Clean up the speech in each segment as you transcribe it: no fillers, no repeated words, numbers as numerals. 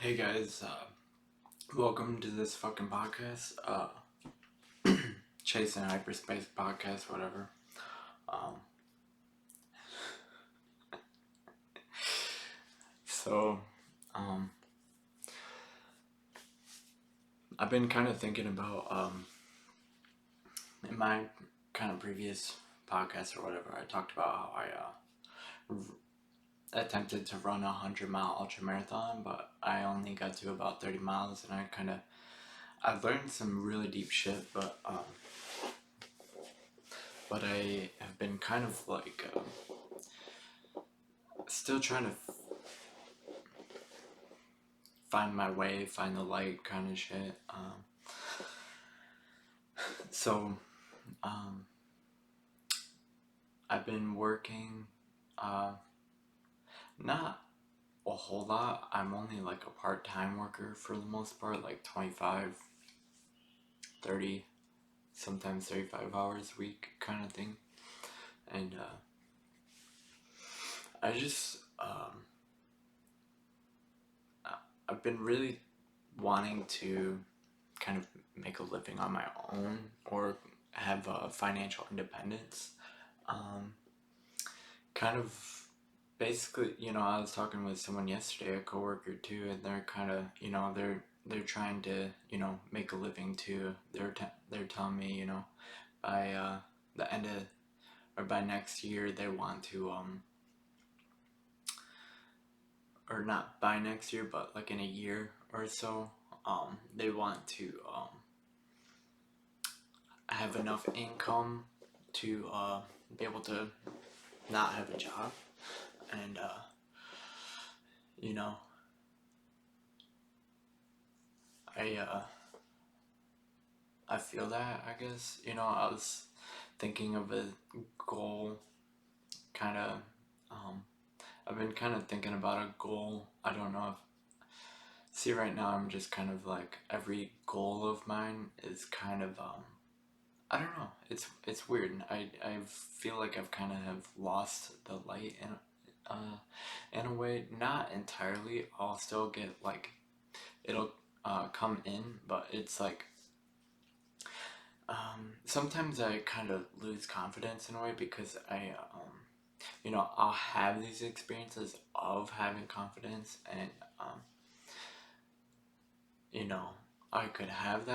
Hey guys, welcome to this fucking podcast, Chasing Hyperspace podcast, whatever. Um, so, um, I've been kind of thinking about, in my kind of previous podcast or whatever, I talked about how I attempted to run a 100-mile ultra marathon, but I only got to about 30 miles, and I learned some really deep shit, but I have been kind of like, still trying to find my way, find the light kind of shit. So, um, I've been working, not a whole lot. I'm only like a part-time worker for the most part, like 25, 30, sometimes 35 hours a week kind of thing. And, I just, I've been really wanting to kind of make a living on my own or have financial independence. Um, kind of basically, I was talking with someone yesterday, a coworker too, and they're kind of, they're trying to, make a living too. They're telling me, by the end of or by next year they want to or not by next year, but like in a year or so, they want to have enough income to be able to not have a job. And you know I I feel that, I guess. I was thinking of a goal, kind of, I've been kind of thinking about a goal. I don't know see, right now I'm just kind of like, every goal of mine is kind of, I don't know, it's weird. I feel like I've kind of have lost the light in a way. Not entirely, I'll still get like, it'll come in, but it's like, sometimes I kind of lose confidence in a way because I'll have these experiences of having confidence, and, you know, I could have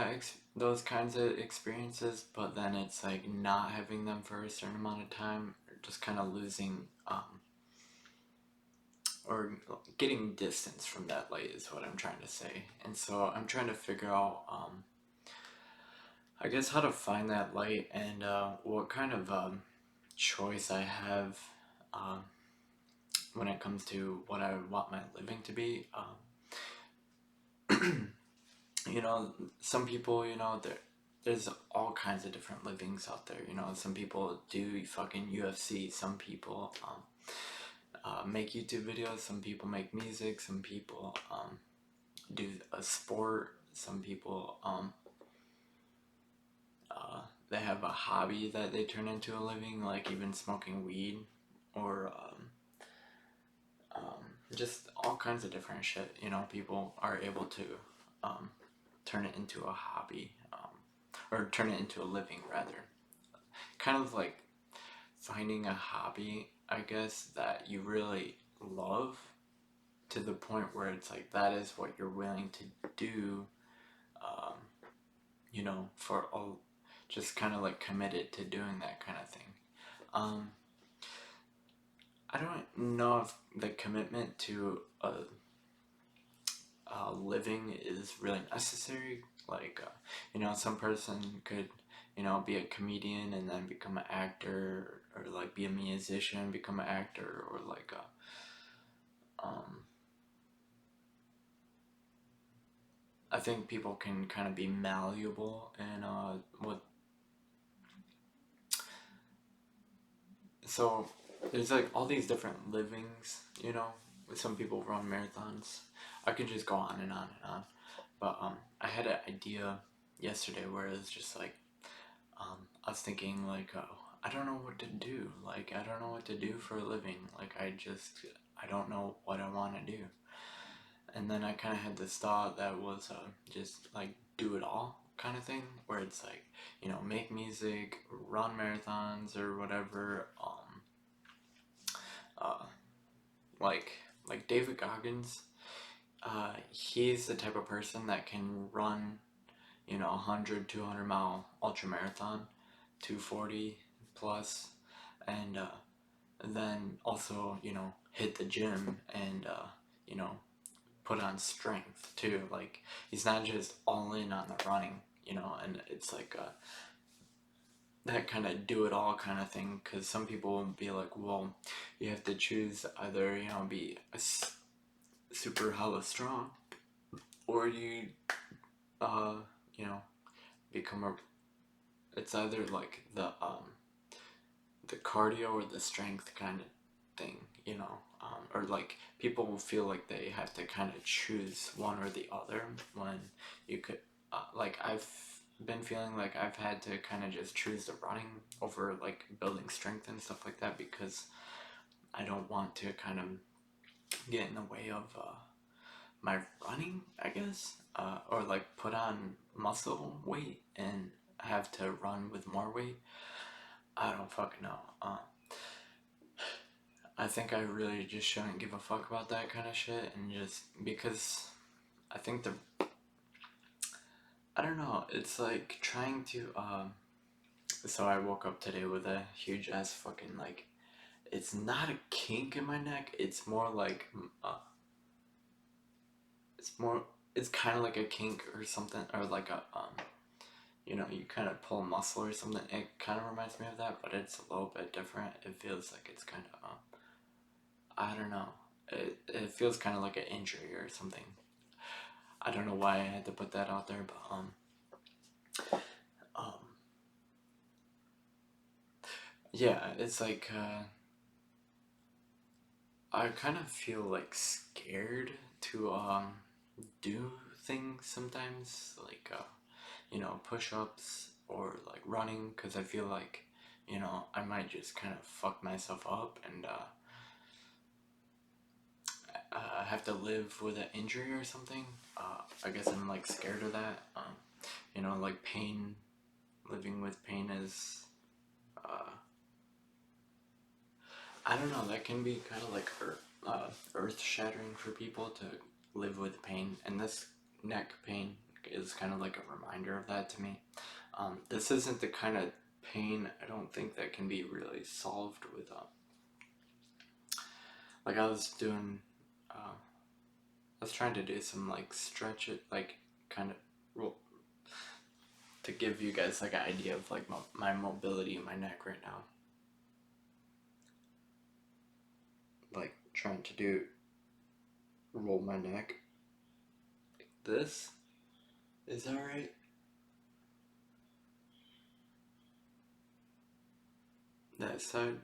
those kinds of experiences, but then it's like not having them for a certain amount of time, or just kind of losing, or getting distance from that light is what I'm trying to say. And so I'm trying to figure out, I guess, how to find that light, and what kind of choice I have um, when it comes to what I want my living to be. Some people, there's all kinds of different livings out there. Some people do fucking UFC. Some people make YouTube videos. Some people make music. Some people do a sport. Some people they have a hobby that they turn into a living, like even smoking weed, or just all kinds of different shit. People are able to turn it into a hobby, or turn it into a living, rather. Kind of like finding a hobby, I guess, that you really love, to the point where it's like that is what you're willing to do, um, for all, just kind of like committed to doing that kind of thing. I don't know if the commitment to a living is really necessary. Like, some person could, be a comedian and then become an actor, or like be a musician, become an actor, or like I think people can kind of be malleable, and so there's like all these different livings, with some people run marathons. I could just go on and on and on. But I had an idea yesterday where it was just like, I was thinking like, I don't know what to do. Like, I don't know what to do for a living. Like, I don't know what I want to do. and then I kind of had this thought that was just like do it all kind of thing, where it's like, you know, make music, run marathons or whatever. Uh, like David Goggins, he's the type of person that can run, you know, 100, 200 mile ultra marathon, 240 plus, and then also, you know, hit the gym and, you know, put on strength too. Like, he's not just all in on the running, you know, and it's like that kind of do it all kind of thing. Because some people will be like, well, you have to choose either, you know, be super hella strong, or uh, you know, become a. It's either like the cardio or the strength kind of thing, you know, or like people will feel like they have to kind of choose one or the other when you could, like I've been feeling like I've had to kind of just choose the running over like building strength and stuff like that, because I don't want to kind of get in the way of my running, I guess, or like put on muscle weight and have to run with more weight. I don't fucking know. I think I really just shouldn't give a fuck about that kind of shit, and just because I think I don't know, it's like trying to, so I woke up today with a huge ass fucking, like, it's not a kink in my neck, it's more like, it's more, it's kind of like a kink or something, or like a, you know, you kind of pull a muscle or something, it kind of reminds me of that, but it's a little bit different. It feels like it's kind of, I don't know. It feels kind of like an injury or something. I don't know why I had to put that out there, but um, yeah, it's like I kind of feel like scared to do things sometimes, like you know, push-ups or like running, because I feel like, you know, I might just kind of fuck myself up and have to live with an injury or something. I guess I'm like scared of that. You know, like pain, living with pain is, uh, I don't know, that can be kind of like earth shattering for people to live with pain. And this neck pain is kind of like a reminder of that to me. This isn't the kind of pain I don't think that can be really solved with, like I was doing, I was trying to do some like stretch it, like kind of roll, to give you guys like an idea of like my mobility in my neck right now. Like trying to do roll my neck. This is that right? That side,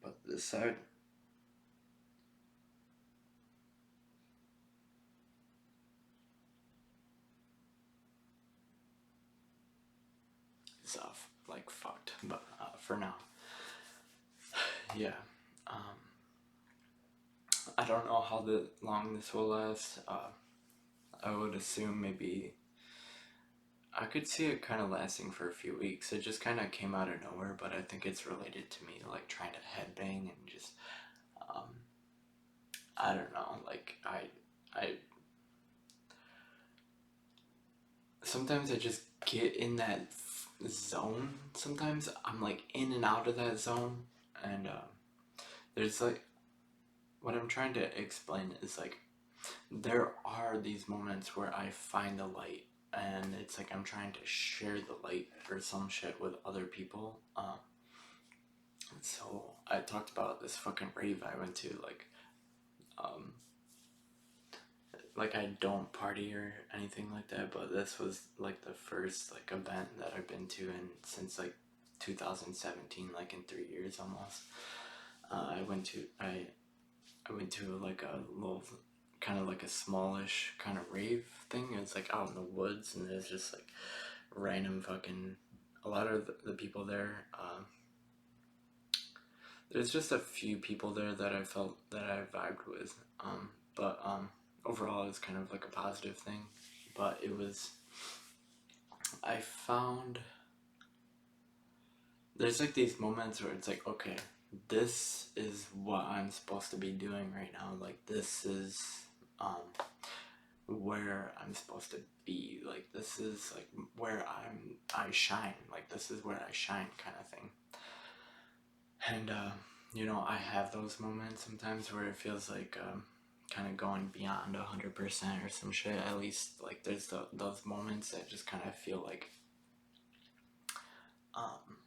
but this side is off, like fucked. But for now, yeah. Um, I don't know how long this will last. I would assume maybe I could see it kind of lasting for a few weeks. It just kind of came out of nowhere, but I think it's related to me like trying to headbang and just, um, I don't know. Like I sometimes I just get in that zone. Sometimes I'm like in and out of that zone, and there's like what I'm trying to explain is like there are these moments where I find the light, and it's like I'm trying to share the light or some shit with other people. So I talked about this fucking rave I went to, um, like I don't party or anything like that, but this was like the first like event that I've been to in since like 2017, like in 3 years almost. I went to like a little, kind of like a smallish kind of rave thing. It was like out in the woods, and there's just like random fucking, a lot of the people there. there's just a few people there that I felt that I vibed with. But overall, it's kind of like a positive thing. But it was, I found there's like these moments where it's like, okay, this is what I'm supposed to be doing right now. Like, this is um, where I'm supposed to be. Like, this is like where I shine. Like, this is where I shine, kind of thing. And I have those moments sometimes where it feels like kind of going beyond 100% or some shit. At least like there's those moments that just kind of feel like um,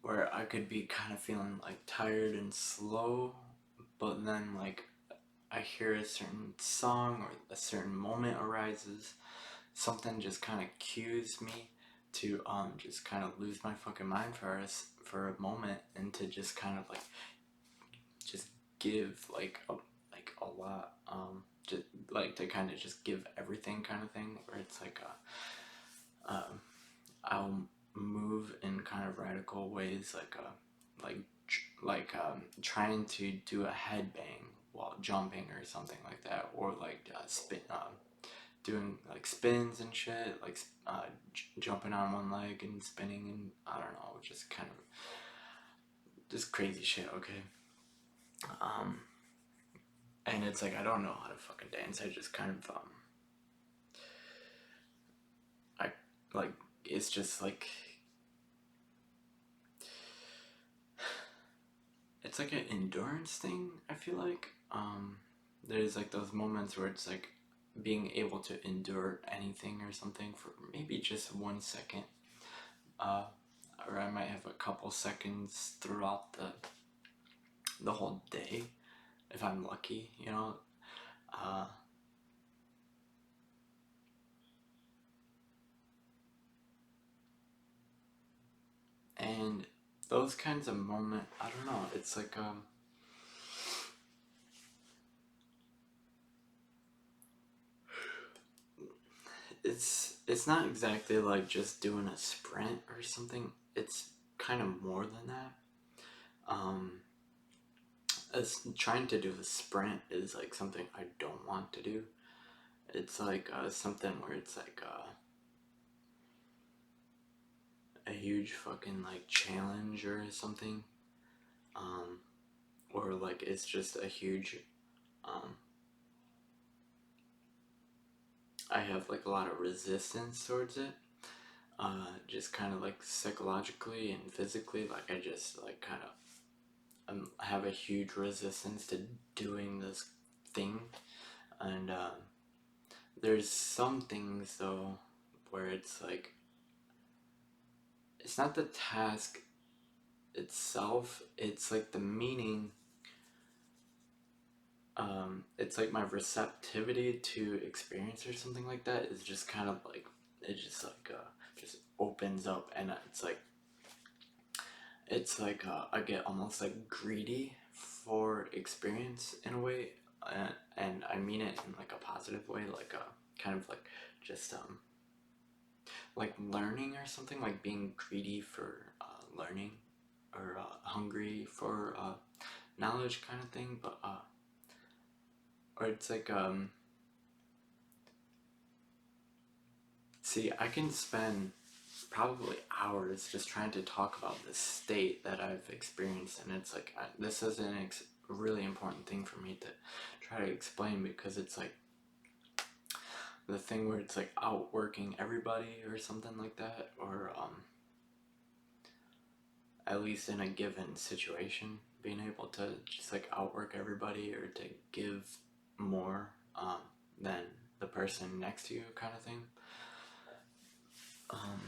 where I could be kind of feeling like tired and slow, but then like I hear a certain song or a certain moment arises, something just kind of cues me to just kind of lose my fucking mind for a moment, and to just kind of like just give like a lot, just like to kind of just give everything, kind of thing, where it's like I'll move in kind of radical ways, like trying to do a headbang while jumping or something like that, or like doing like spins and shit, like jumping on one leg and spinning, and I don't know, just kind of just crazy shit. Okay. um and it's like I don't know how to fucking dance. I just kind of I like it's just like it's like an endurance thing, I feel like. There's like those moments where it's like being able to endure anything or something for maybe just 1 second, uh or I might have a couple seconds throughout the whole day if I'm lucky, uh and those kinds of moments, I don't know, it's like it's not exactly like just doing a sprint or something. It's kind of more than that. um as trying to do a sprint is like something I don't want to do. It's like something where it's like a huge fucking like challenge or something, um or like it's just a huge um I have like a lot of resistance towards it, just kind of like psychologically and physically. Like I just like kind of have a huge resistance to doing this thing. And there's some things though where it's like it's not the task itself, it's like the meaning. It's like my receptivity to experience or something like that is just kind of like it just like just opens up, and I get almost like greedy for experience in a way, and I mean it in like a positive way, like kind of like just like learning or something, like being greedy for learning, or hungry for knowledge, kind of thing. But or it's like see, I can spend probably hours just trying to talk about this state that I've experienced, and it's like this is a really important thing for me to try to explain, because it's like the thing where it's like outworking everybody or something like that, or at least in a given situation, being able to just like outwork everybody, or to give more than the person next to you, kind of thing. um,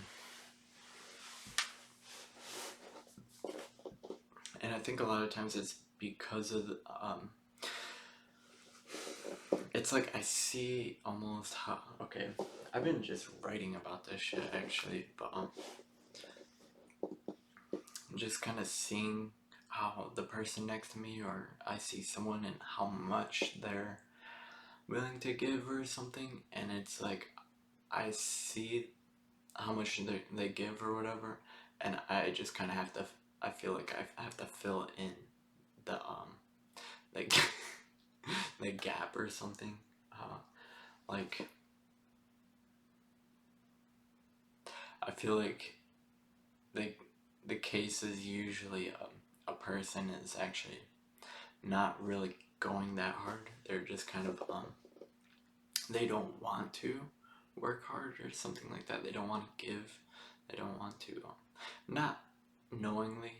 and I think a lot of times it's because of it's like I see almost how, okay, I've been just writing about this shit actually, but just kind of seeing how the person next to me, or I see someone, and how much they're willing to give or something, and it's like I see how much they give or whatever, and I just kind of have to I feel like I have to fill in the like the gap or something. Like I feel like the the case is usually a person is actually not really going that hard. They're just kind of they don't want to work hard or something like that. They don't want to give. They don't want to not knowingly,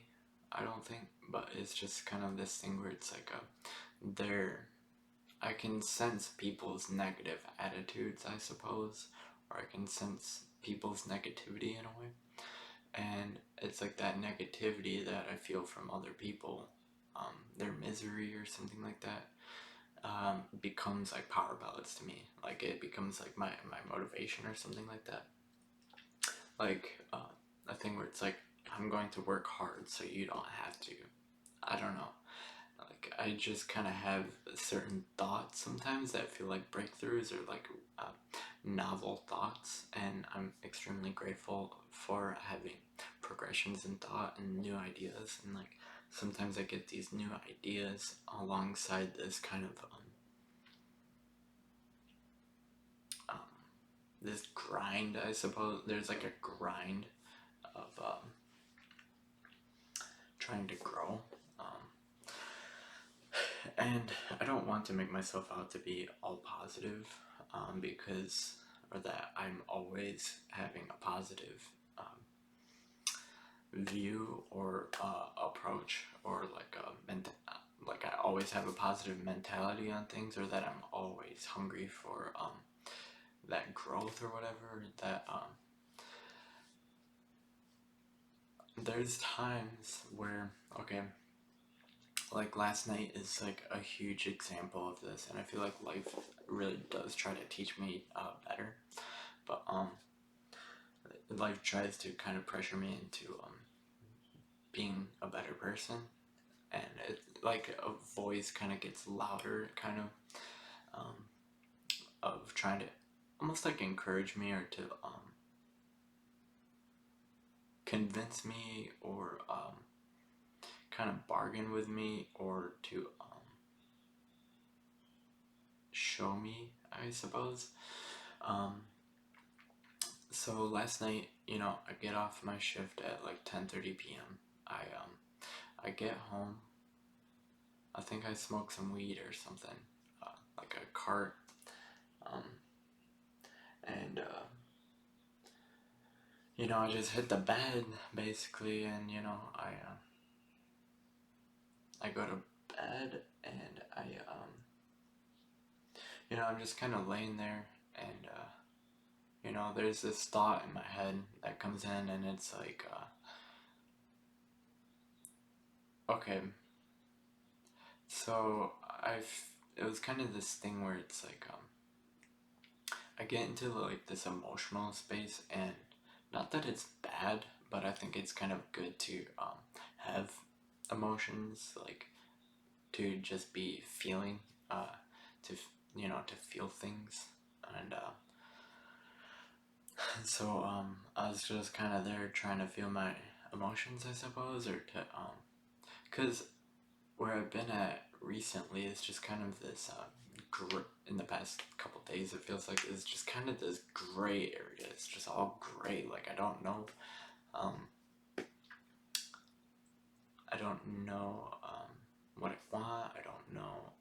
I don't think, but it's just kind of this thing where it's like they're I can sense people's negative attitudes, I suppose, or I can sense people's negativity in a way. And it's like that negativity that I feel from other people, their misery or something like that, becomes like power ballads to me. Like it becomes like my motivation or something like that. Like a thing where it's like, I'm going to work hard so you don't have to. I don't know. Like I just kind of have certain thoughts sometimes that feel like breakthroughs or like novel thoughts, and I'm extremely grateful for having progressions in thought and new ideas. And like sometimes I get these new ideas alongside this kind of um, this grind, I suppose. There's like a grind of trying to grow. And I don't want to make myself out to be all positive, because, or that I'm always having a positive view or approach, or like like I always have a positive mentality on things, or that I'm always hungry for that growth or whatever. That there's times where, okay, like last night is like a huge example of this, and I feel like life really does try to teach me better, but life tries to kind of pressure me into being a better person, and it like a voice kind of gets louder, kind of trying to almost like encourage me, or to convince me, or kind of bargain with me, or to show me, I suppose. So last night, I get off my shift at like 10:30 p.m. I get home. I think I smoked some weed or something, like a cart, um, and I just hit the bed basically, and I go to bed, and I'm just kind of laying there, and there's this thought in my head that comes in, and it's like, okay, so it was kind of this thing where it's like, I get into like this emotional space, and not that it's bad, but I think it's kind of good to have emotions, like to just be feeling, to to feel things, and so I was just kind of there trying to feel my emotions, I suppose, or to because where I've been at recently is just kind of this in the past couple days, it feels like it's just kind of this gray area. It's just all gray. Like um, I don't know what I want. I don't know.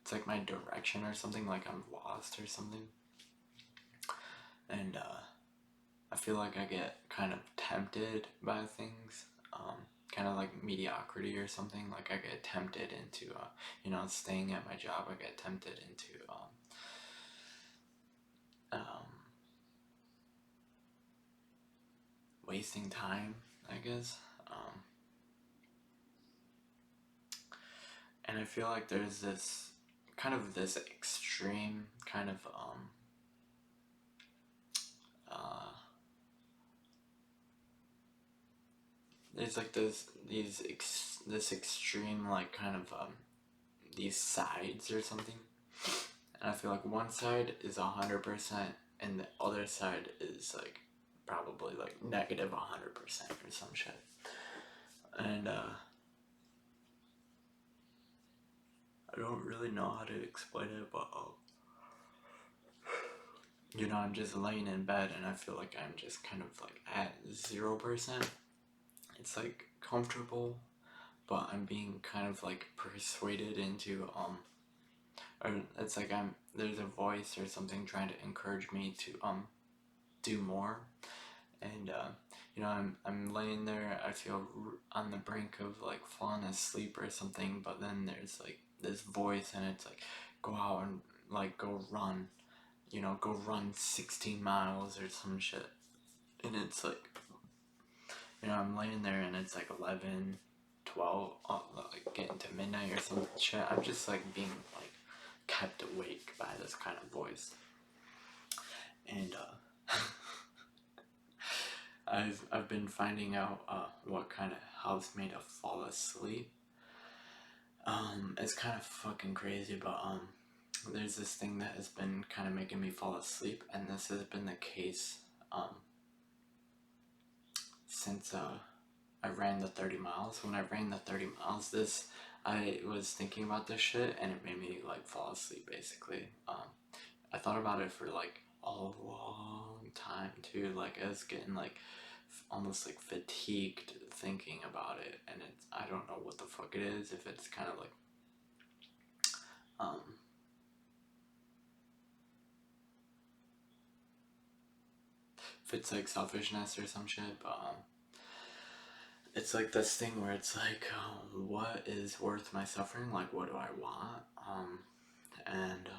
It's like my direction or something. Like I'm lost or something. And I feel like I get kind of tempted by things. Kind of like mediocrity or something. Like I get tempted into, staying at my job. I get tempted into, um, wasting time, I guess. And I feel like there's this kind of this extreme kind of uh, there's like this extreme, like kind of these sides or something, and I feel like one side is 100% and the other side is like probably like negative 100% or some shit. And I don't really know how to explain it, but you know, I'm just laying in bed and I feel like I'm just kind of like at 0%. It's like comfortable, but I'm being kind of like persuaded into or it's like there's a voice or something trying to encourage me to do more. And you know, I'm laying there, I feel on the brink of like falling asleep or something, but then there's like this voice and it's like, go out and like go run, you know, go run 16 miles or some shit. And it's like, you know, I'm laying there and it's like 11, 12, like getting to midnight or some shit. I'm just like being like kept awake by this kind of voice. And I've been finding out what kind of helps me to fall asleep. It's kind of fucking crazy, but there's this thing that has been kind of making me fall asleep, and this has been the case since I ran the 30 miles. When I ran the 30 miles, I was thinking about this shit, and it made me like fall asleep basically. I thought about it for like a long time too. Like I was getting like almost like fatigued thinking about it, and I don't know what the fuck it is. If it's kind of like um if it's like selfishness or some shit, but it's like this thing where it's like, what is worth my suffering? Like, what do I want? And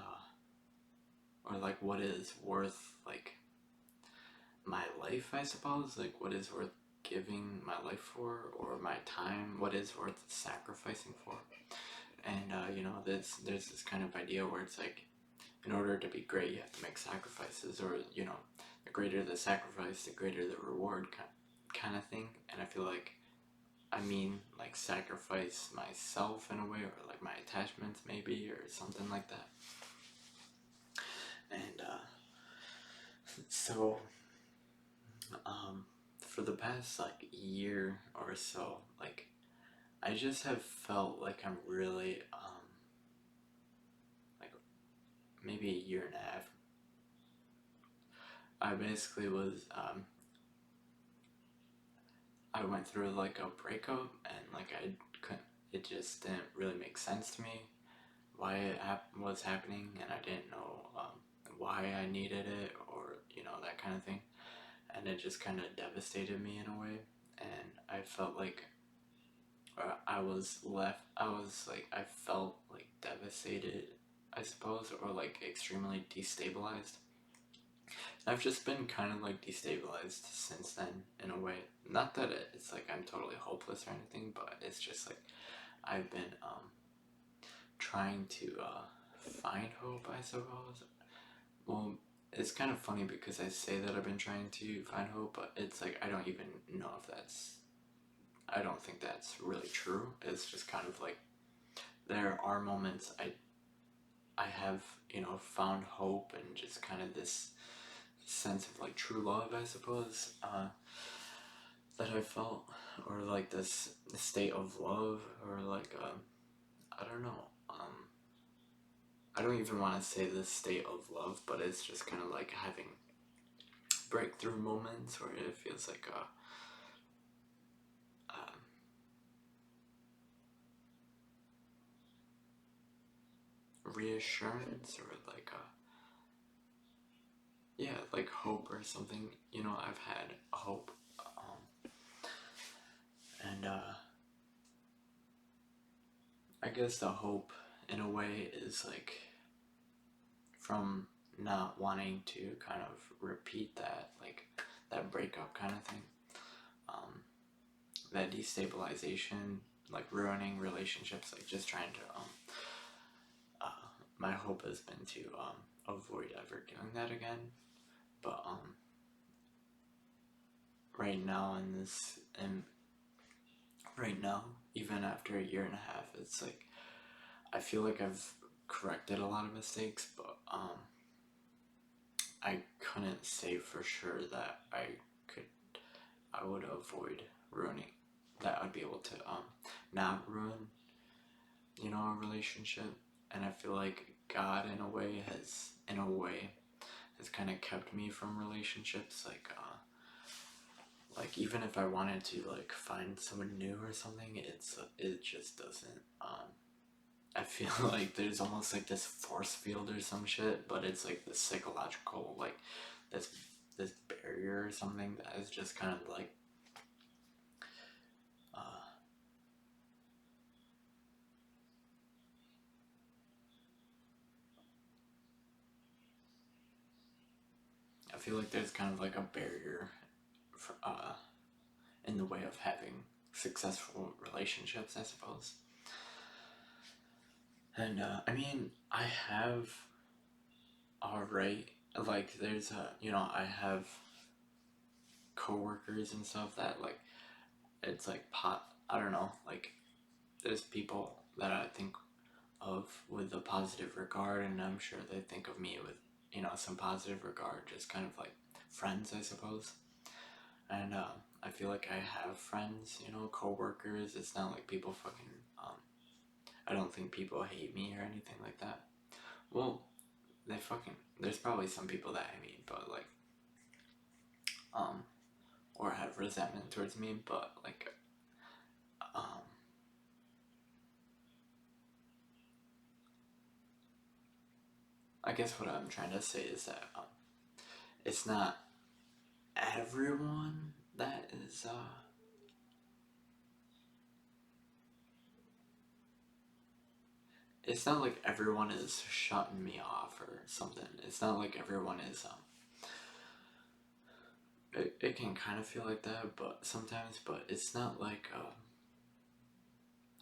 or like, what is worth like my life? I suppose. Like, what is worth giving my life for, or my time? What is worth sacrificing for? And you know, there's this kind of idea where it's like, in order to be great, you have to make sacrifices, or you know, the greater the sacrifice, the greater the reward, kind of thing. And I feel like, I mean, like sacrifice myself in a way, or like my attachments maybe, or something like that. And so, for the past like year or so, like I just have felt like I'm really, like maybe a year and a half. I basically was, I went through like a breakup, and like I couldn't, it just didn't really make sense to me why it was happening, and I didn't know why I needed it, or you know, that kind of thing. And it just kind of devastated me in a way, and I felt like I was left. I felt like devastated, I suppose, or like extremely destabilized. I've just been kind of like destabilized since then in a way. Not that it's like I'm totally hopeless or anything, but it's just like I've been trying to find hope, I suppose. Well, it's kind of funny because I say that I've been trying to find hope, but it's like I don't even know if I don't think that's really true. It's just kind of like there are moments I have, you know, found hope, and just kind of this sense of like true love, I suppose, that I felt, or like this state of love, or like I don't know. I don't even want to say this state of love, but it's just kind of like having breakthrough moments where it feels like a reassurance, or like a, yeah, like hope or something. You know, I've had hope, and I guess the hope in a way is like from not wanting to kind of repeat that, like that breakup kind of thing, that destabilization, like ruining relationships, like just trying to my hope has been to avoid ever doing that again. But right now in this, and right now, even after a year and a half, it's like I feel like I've corrected a lot of mistakes, but I couldn't say for sure that I would avoid ruining, that I'd be able to not ruin, a relationship. And I feel like God in a way has kind of kept me from relationships, like even if I wanted to like find someone new or something, it just doesn't. I feel like there's almost like this force field or some shit, but it's like this psychological, like this this barrier or something that is just kind of like uh, I feel like there's kind of like a barrier for, in the way of having successful relationships, I suppose. And I mean, I have alright, like there's I have coworkers and stuff that like it's like I don't know, like there's people that I think of with a positive regard, and I'm sure they think of me with some positive regard, just kind of like friends, I suppose. And I feel like I have friends, coworkers. It's not like people fucking. I don't think people hate me or anything like that. Well, they fucking. There's probably some people that hate me, but like, um, or have resentment towards me, but like, um, I guess what I'm trying to say is that it's not everyone that is. It's not like everyone is shutting me off or something. It's not like everyone is. It can kind of feel like that, but sometimes, but it's not like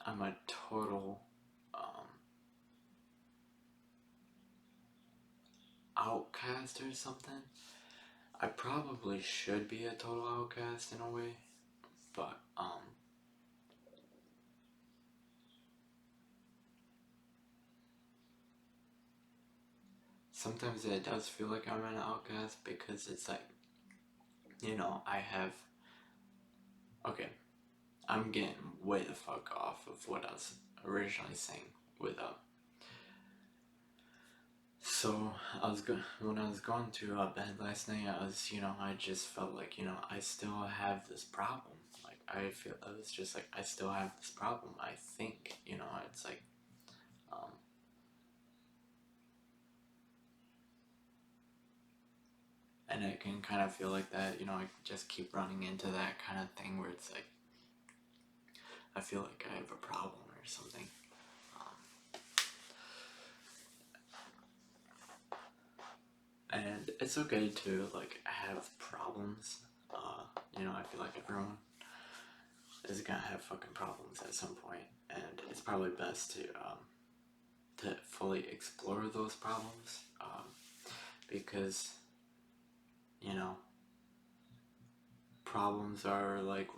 I'm a total um, outcast or something. I probably should be a total outcast in a way, but sometimes it does feel like I'm an outcast because it's like, I have. Okay, I'm getting way the fuck off of what I was originally saying with So when I was going to bed last night. I just felt like I still have this problem. Like I was just like I still have this problem. I think it's like, um, and it can kind of feel like that. I just keep running into that kind of thing where it's like I feel like I have a problem or something. And it's okay to like have problems. I feel like everyone is gonna have fucking problems at some point, and it's probably best to fully explore those problems, because you know problems are like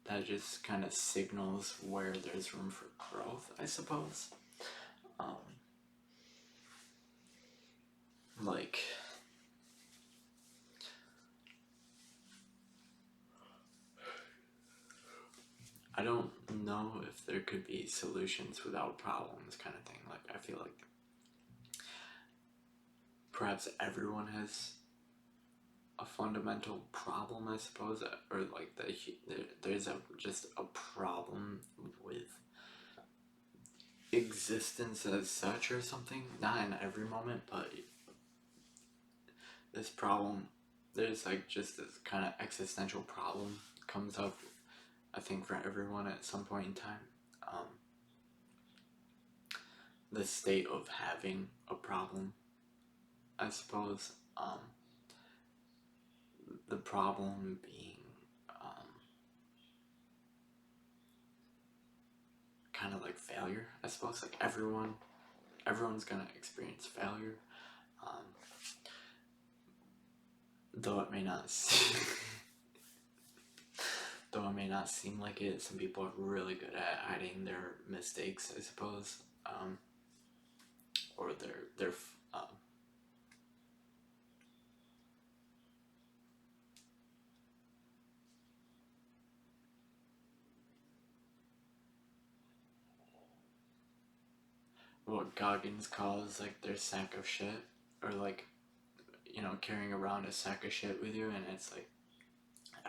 that just kind of signals where there's room for growth, I suppose. Um, like I don't know if there could be solutions without problems, kind of thing. Like I feel like perhaps everyone has a fundamental problem, I suppose, or like there's just a problem with existence as such or something. Not in every moment, but this problem, there's like just this kind of existential problem comes up, I think, for everyone at some point in time. Um, the state of having a problem, I suppose. The problem being kind of like failure, I suppose. Like everyone's gonna experience failure, um, though it may not though it may not seem like it. Some people are really good at hiding their mistakes, I suppose, or their what Goggins calls like their sack of shit, or like, carrying around a sack of shit with you, and it's like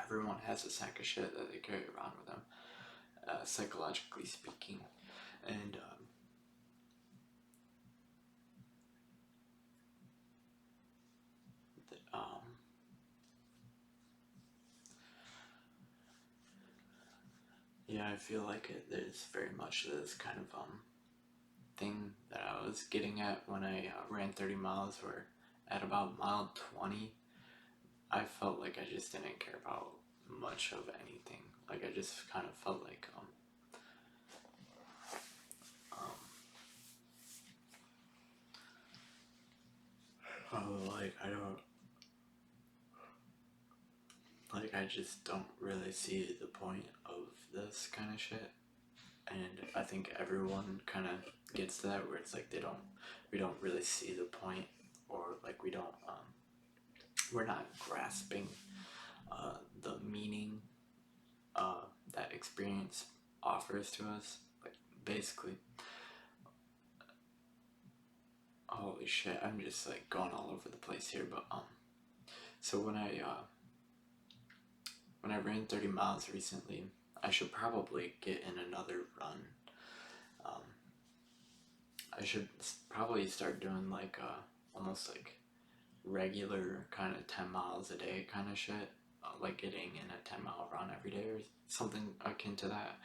everyone has a sack of shit that they carry around with them, psychologically speaking, and um, yeah, I feel like there's very much this kind of thing that I was getting at when I ran 30 miles, where at about mile 20, I felt like I just didn't care about much of anything. Like I just kind of felt like like I don't, like I just don't really see the point of this kind of shit. And I think everyone kind of gets to that, where it's like we don't really see the point, or like we're not grasping the meaning that experience offers to us. Like basically, holy shit, I'm just like going all over the place here. But so when I ran 30 miles recently, I should probably get in another run. Um, I should probably start doing like almost like regular kind of 10 miles a day kind of shit, like getting in a 10-mile run every day or something akin to that.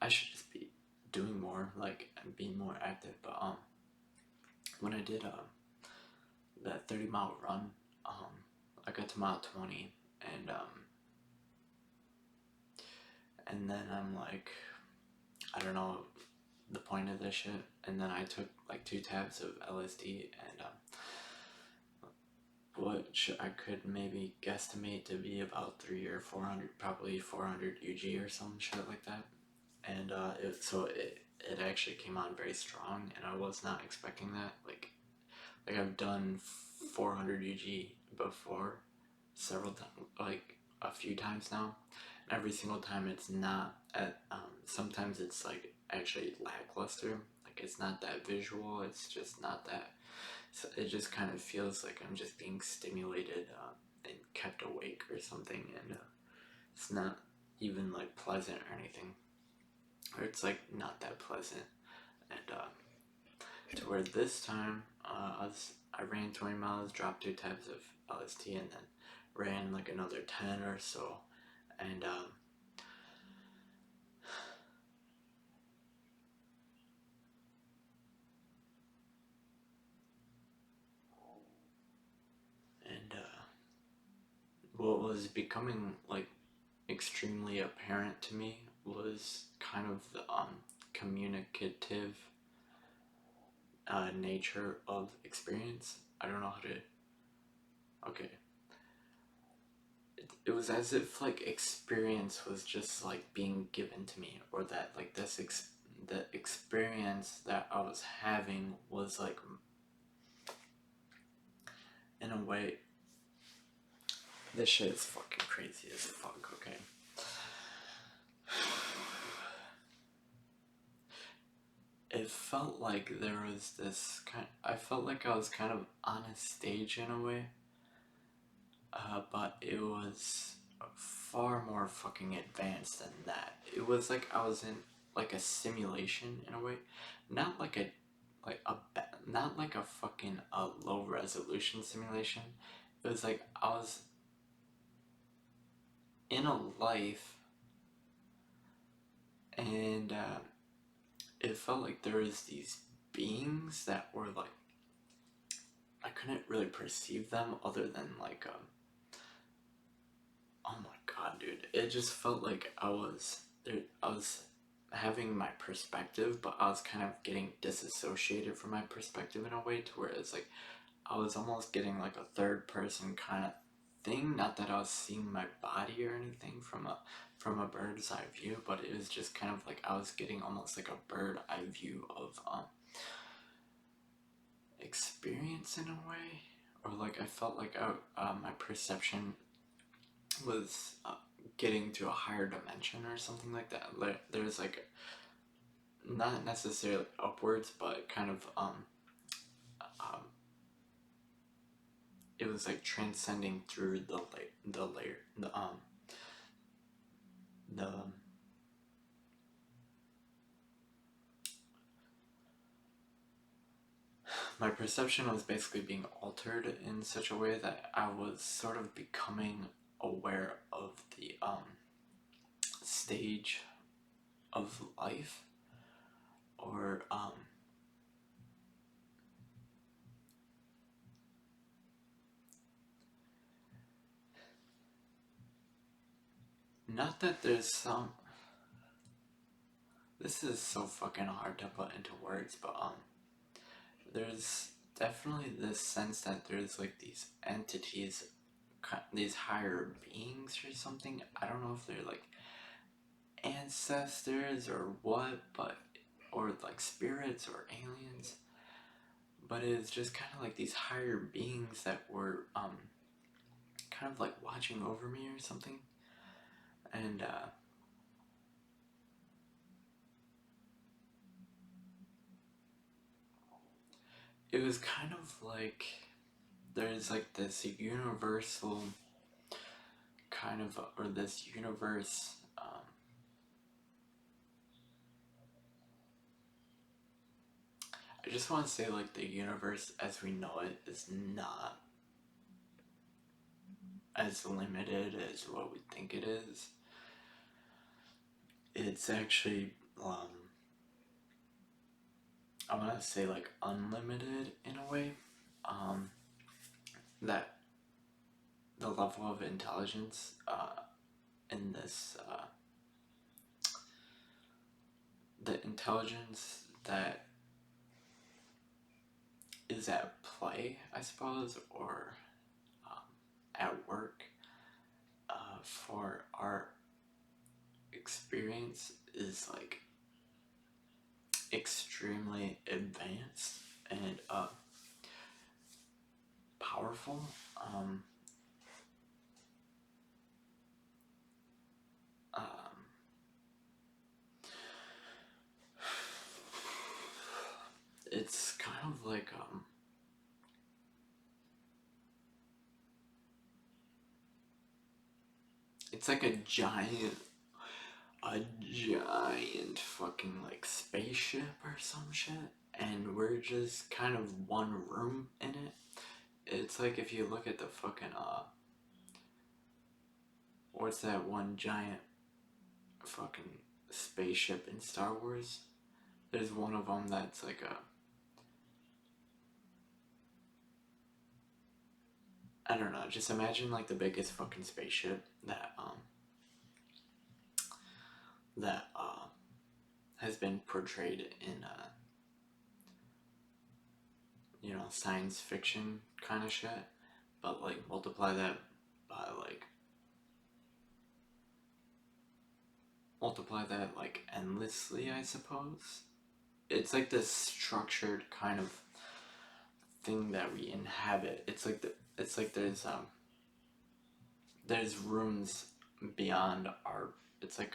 I should just be doing more, like being more active. But when I did that 30-mile run, I got to mile 20, and then I'm like, I don't know the point of this shit. And then I took like 2 tabs of LSD, and which I could maybe guesstimate to be about 300 or 400, probably 400 UG or some shit like that. And it actually came on very strong, and I was not expecting that. Like I've done 400 UG before, several times, like a few times now. And every single time it's not at. Sometimes it's like actually lackluster. Like it's not that visual. It's just not that. So it just kind of feels like I'm just being stimulated and kept awake or something, and it's not even like pleasant or anything, or it's like not that pleasant. And to where this time I ran 20 miles, dropped 2 tabs of LSD, and then ran like another 10 or so, and what was becoming like extremely apparent to me was kind of the communicative nature of experience. I don't know how to. Okay. It was as if like experience was just like being given to me, or that like the experience that I was having was like, in a way, this shit is fucking crazy as fuck. Okay. It felt like there was this I felt like I was kind of on a stage in a way, but it was far more fucking advanced than that. It was like I was in like a simulation in a way, not like not like a fucking low resolution simulation. It was like I was in a life, and it felt like there was these beings that were like, I couldn't really perceive them other than like oh my god, dude, it just felt like I was there. I was having my perspective, but I was kind of getting disassociated from my perspective in a way, to where it's like I was almost getting like a third person kind of thing. Not that I was seeing my body or anything from a bird's eye view, but it was just kind of like I was getting almost like a bird eye view of experience in a way, or like I felt like my perception was getting to a higher dimension or something like that. There's like not necessarily upwards, but kind of um, it was like transcending through the layer, the my perception was basically being altered in such a way that I was sort of becoming aware of the stage of life, or not that there's some. This is so fucking hard to put into words, but there's definitely this sense that there's like these entities, these higher beings or something. I don't know if they're like ancestors or what, but or like spirits or aliens, but it's just kind of like these higher beings that were kind of like watching over me or something. And it was kind of like there's like this universal kind of, or this universe, I just want to say like the universe as we know it is not as limited as what we think it is. It's actually I want to say like unlimited in a way. That the level of intelligence in this the intelligence that is at play, I suppose, or at work for our experience is like extremely advanced and powerful. Um, it's kind of like it's like a giant fucking like spaceship or some shit, and we're just kind of one room in it. It's like if you look at the fucking what's that one giant fucking spaceship in Star Wars? There's one of them that's like a, I don't know, just imagine like the biggest fucking spaceship that has been portrayed in you know, science fiction kind of shit, but like multiply that by like endlessly, I suppose. It's like this structured kind of thing that we inhabit. It's like there's rooms beyond our, it's like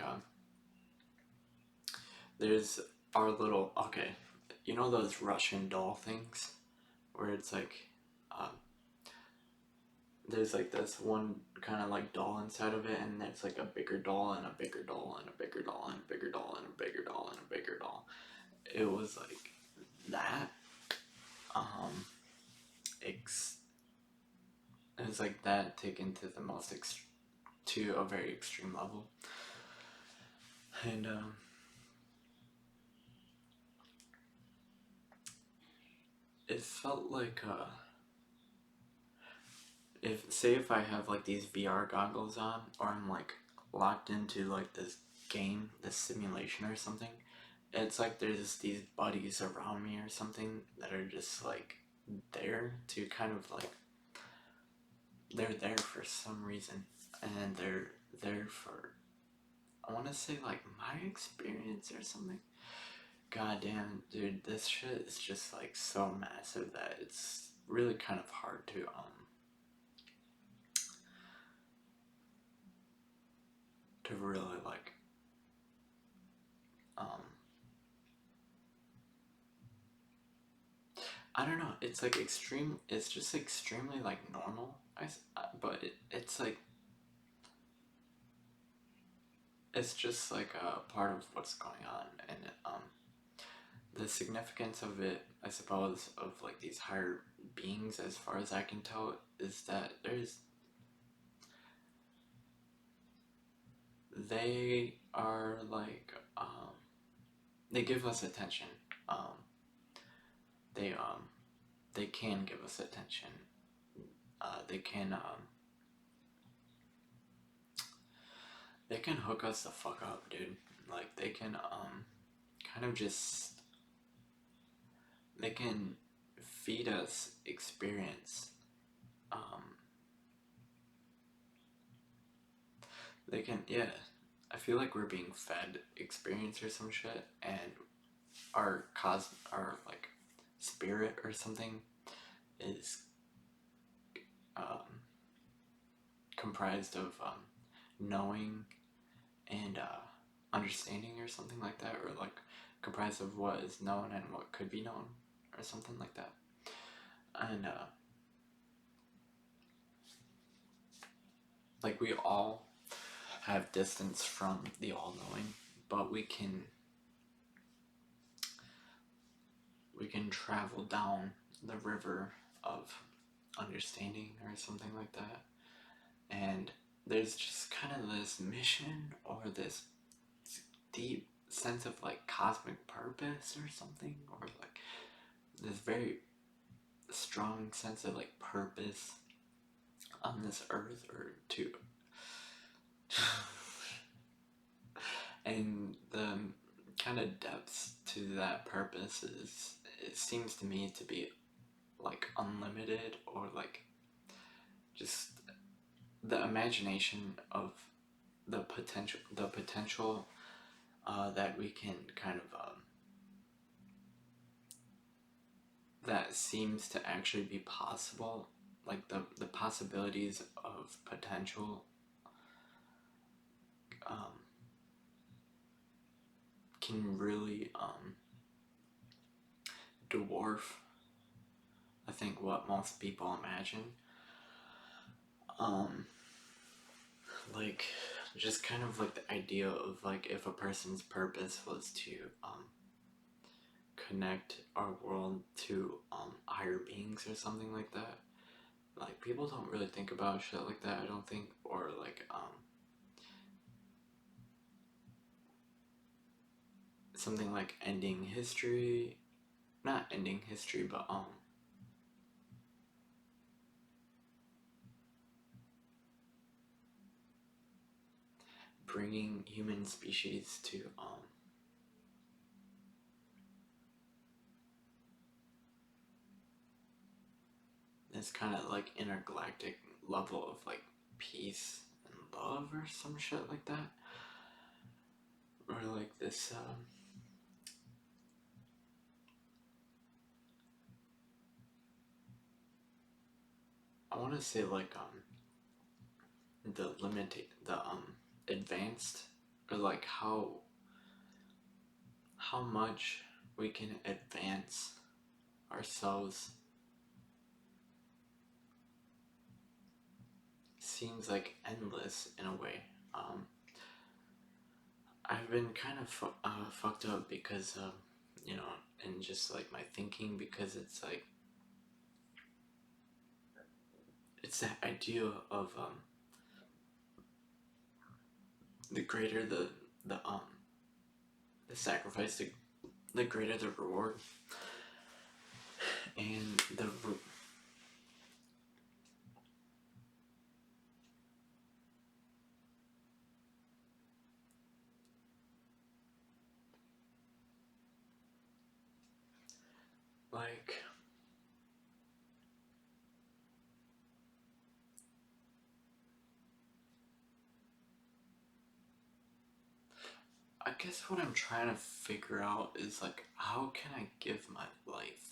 there's our little, okay, you know those Russian doll things where it's like um, there's like this one kind of like doll inside of it, and there's like a bigger doll and a bigger doll and a bigger doll and a bigger doll and a bigger doll and a bigger doll. It was like that. Um, it was like that taken to the most to a very extreme level, and it felt like if I have like these VR goggles on, or I'm like locked into like this game, this simulation or something, it's like there's these buddies around me or something that are just like there to kind of like, they're there for some reason, and they're there for, I want to say like my experience or something. God damn, dude, this shit is just like so massive that it's really kind of hard to really like um I don't know. It's like extreme. It's just extremely like normal. But it's like it's just like a part of what's going on, and the significance of it, I suppose, of like these higher beings, as far as I can tell, is that they are like they give us attention. Um, they um, they can give us attention. They can hook us the fuck up, dude. Like they can kind of just they can feed us experience. Um, they can, yeah. I feel like we're being fed experience or some shit, and our like spirit or something is um, comprised of knowing and understanding or something like that, or like comprised of what is known and what could be known or something like that. And like we all have distance from the all-knowing, but we can travel down the river of understanding or something like that. And there's just kind of this mission or this deep sense of like cosmic purpose or something, or like this very strong sense of like purpose on this earth, or to and the kind of depths to that purpose is, it seems to me to be like unlimited, or like just the imagination of the potential that we can kind of that seems to actually be possible, like the possibilities of potential um, can really dwarf, I think, what most people imagine. Um, like just kind of like the idea of like if a person's purpose was to connect our world to higher beings or something like that. Like people don't really think about shit like that, I don't think, or like something like ending history, not ending history, but bringing human species to this kind of like intergalactic level of like peace and love or some shit like that, or like this I want to say like the advanced, or like how much we can advance ourselves seems like endless in a way. I've been kind of fucked up because you know, and just like my thinking, because it's like it's that idea of the greater the sacrifice, the greater the reward, and like I guess what I'm trying to figure out is like, how can I give my life?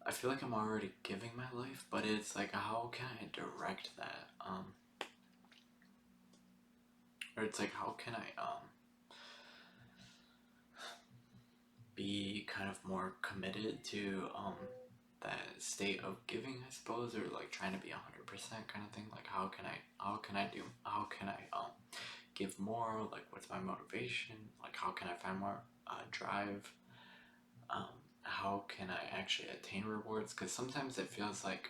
I feel like I'm already giving my life, but it's like, how can I direct that? Or it's like, how can I be be kind of more committed to that state of giving, I suppose, or like trying to be 100% kind of thing. Like how can I give more? Like what's my motivation? Like how can I find more drive? How can I actually attain rewards? Because sometimes it feels like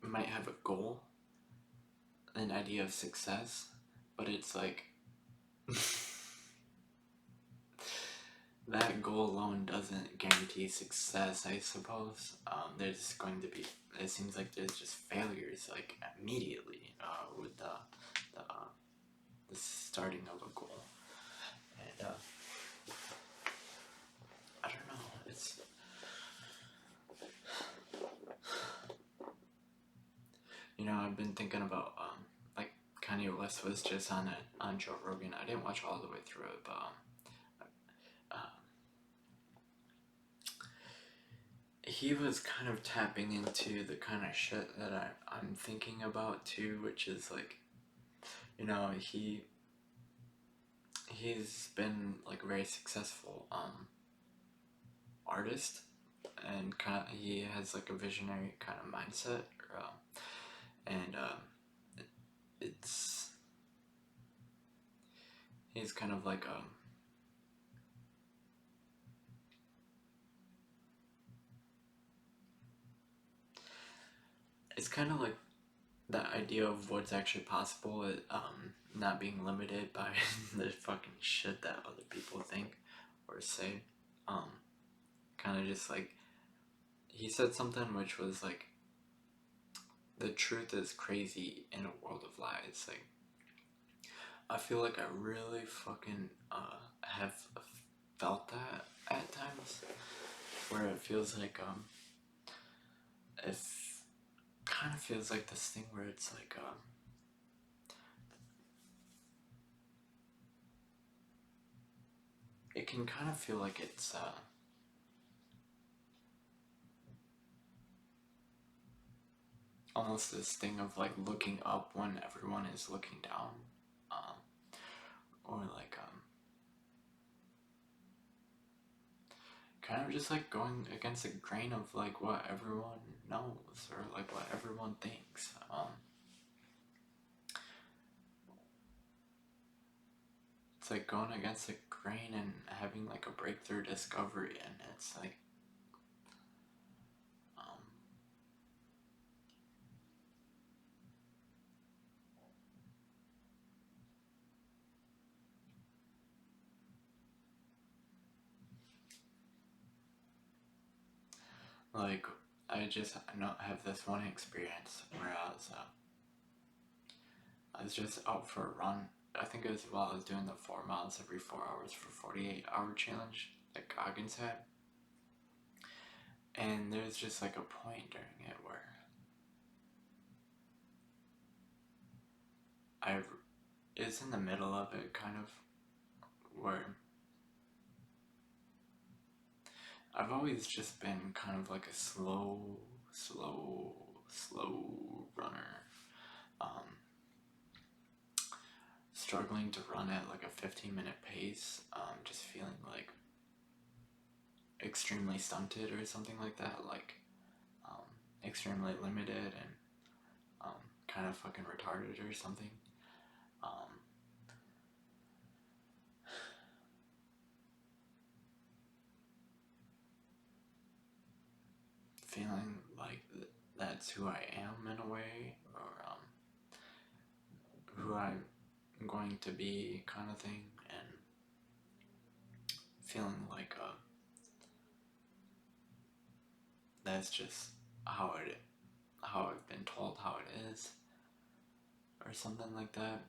we might have a goal, an idea of success, but it's like that goal alone doesn't guarantee success, I suppose. There's going to be, it seems like there's just failures like immediately with the starting of a goal. And I don't know, it's, you know, I've been thinking about like Kanye West was just on Joe Rogan. I didn't watch all the way through it, but he was kind of tapping into the kind of shit that I'm thinking about too, which is like, you know, he's been like a very successful artist, and kind of he has like a visionary kind of mindset, and it's he's kind of like it's kind of like that idea of what's actually possible, not being limited by the fucking shit that other people think or say. Kind of just like, he said something which was like, the truth is crazy in a world of lies. Like, I feel like I really fucking have felt that at times, where it feels like it kind of feels like this thing where it's like it can kind of feel like it's almost this thing of like looking up when everyone is looking down, or like kind of just like going against the grain of like what everyone knows or like what everyone thinks. It's like going against the grain and having like a breakthrough discovery, and it's like like I just have this one experience where I was just out for a run. I think it was while I was doing the 4 miles every 4 hours for 48-hour challenge that Goggins had. And there's just like a point during it where it's in the middle of it, kind of, where I've always just been kind of like a slow runner. Struggling to run at like a 15-minute pace, just feeling like extremely stunted or something like that, like extremely limited and kind of fucking retarded or something. Feeling like that's who I am in a way, or who I'm going to be, kind of thing, and feeling like that's just how I've been told how it is, or something like that.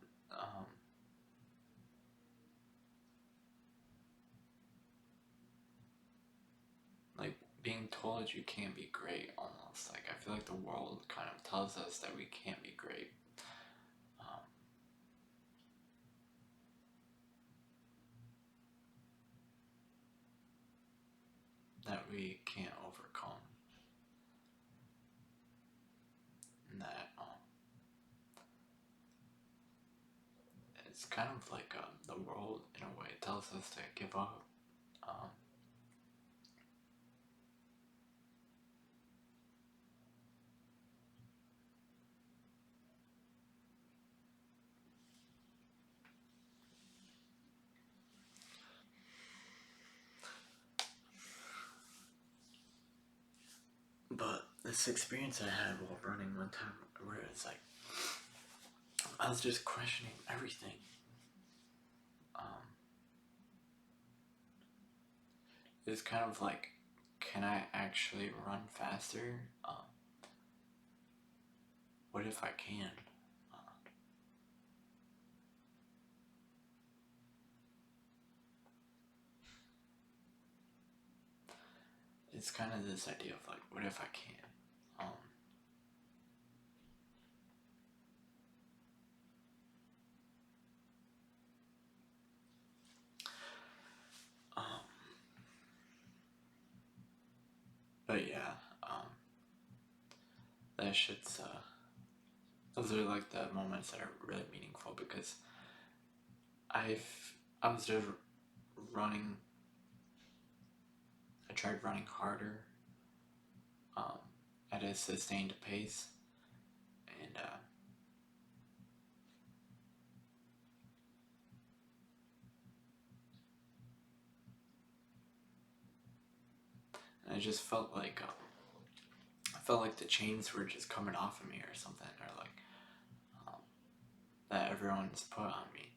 Like being told you can't be great, almost. Like I feel like the world kind of tells us that we can't be great. That we can't overcome. And that it's kind of like the world in a way tells us to give up. Um, but this experience I had while running one time, where it's like I was just questioning everything. Um, it's kind of like, can I actually run faster? What if I can? Uh, it's kind of this idea of like, what if I can? Um, um, but yeah, that shit's those are like the moments that are really meaningful because I was just running. I tried running harder, um, at a sustained pace, and I just felt like I felt like the chains were just coming off of me or something, or like um, that everyone's put on me.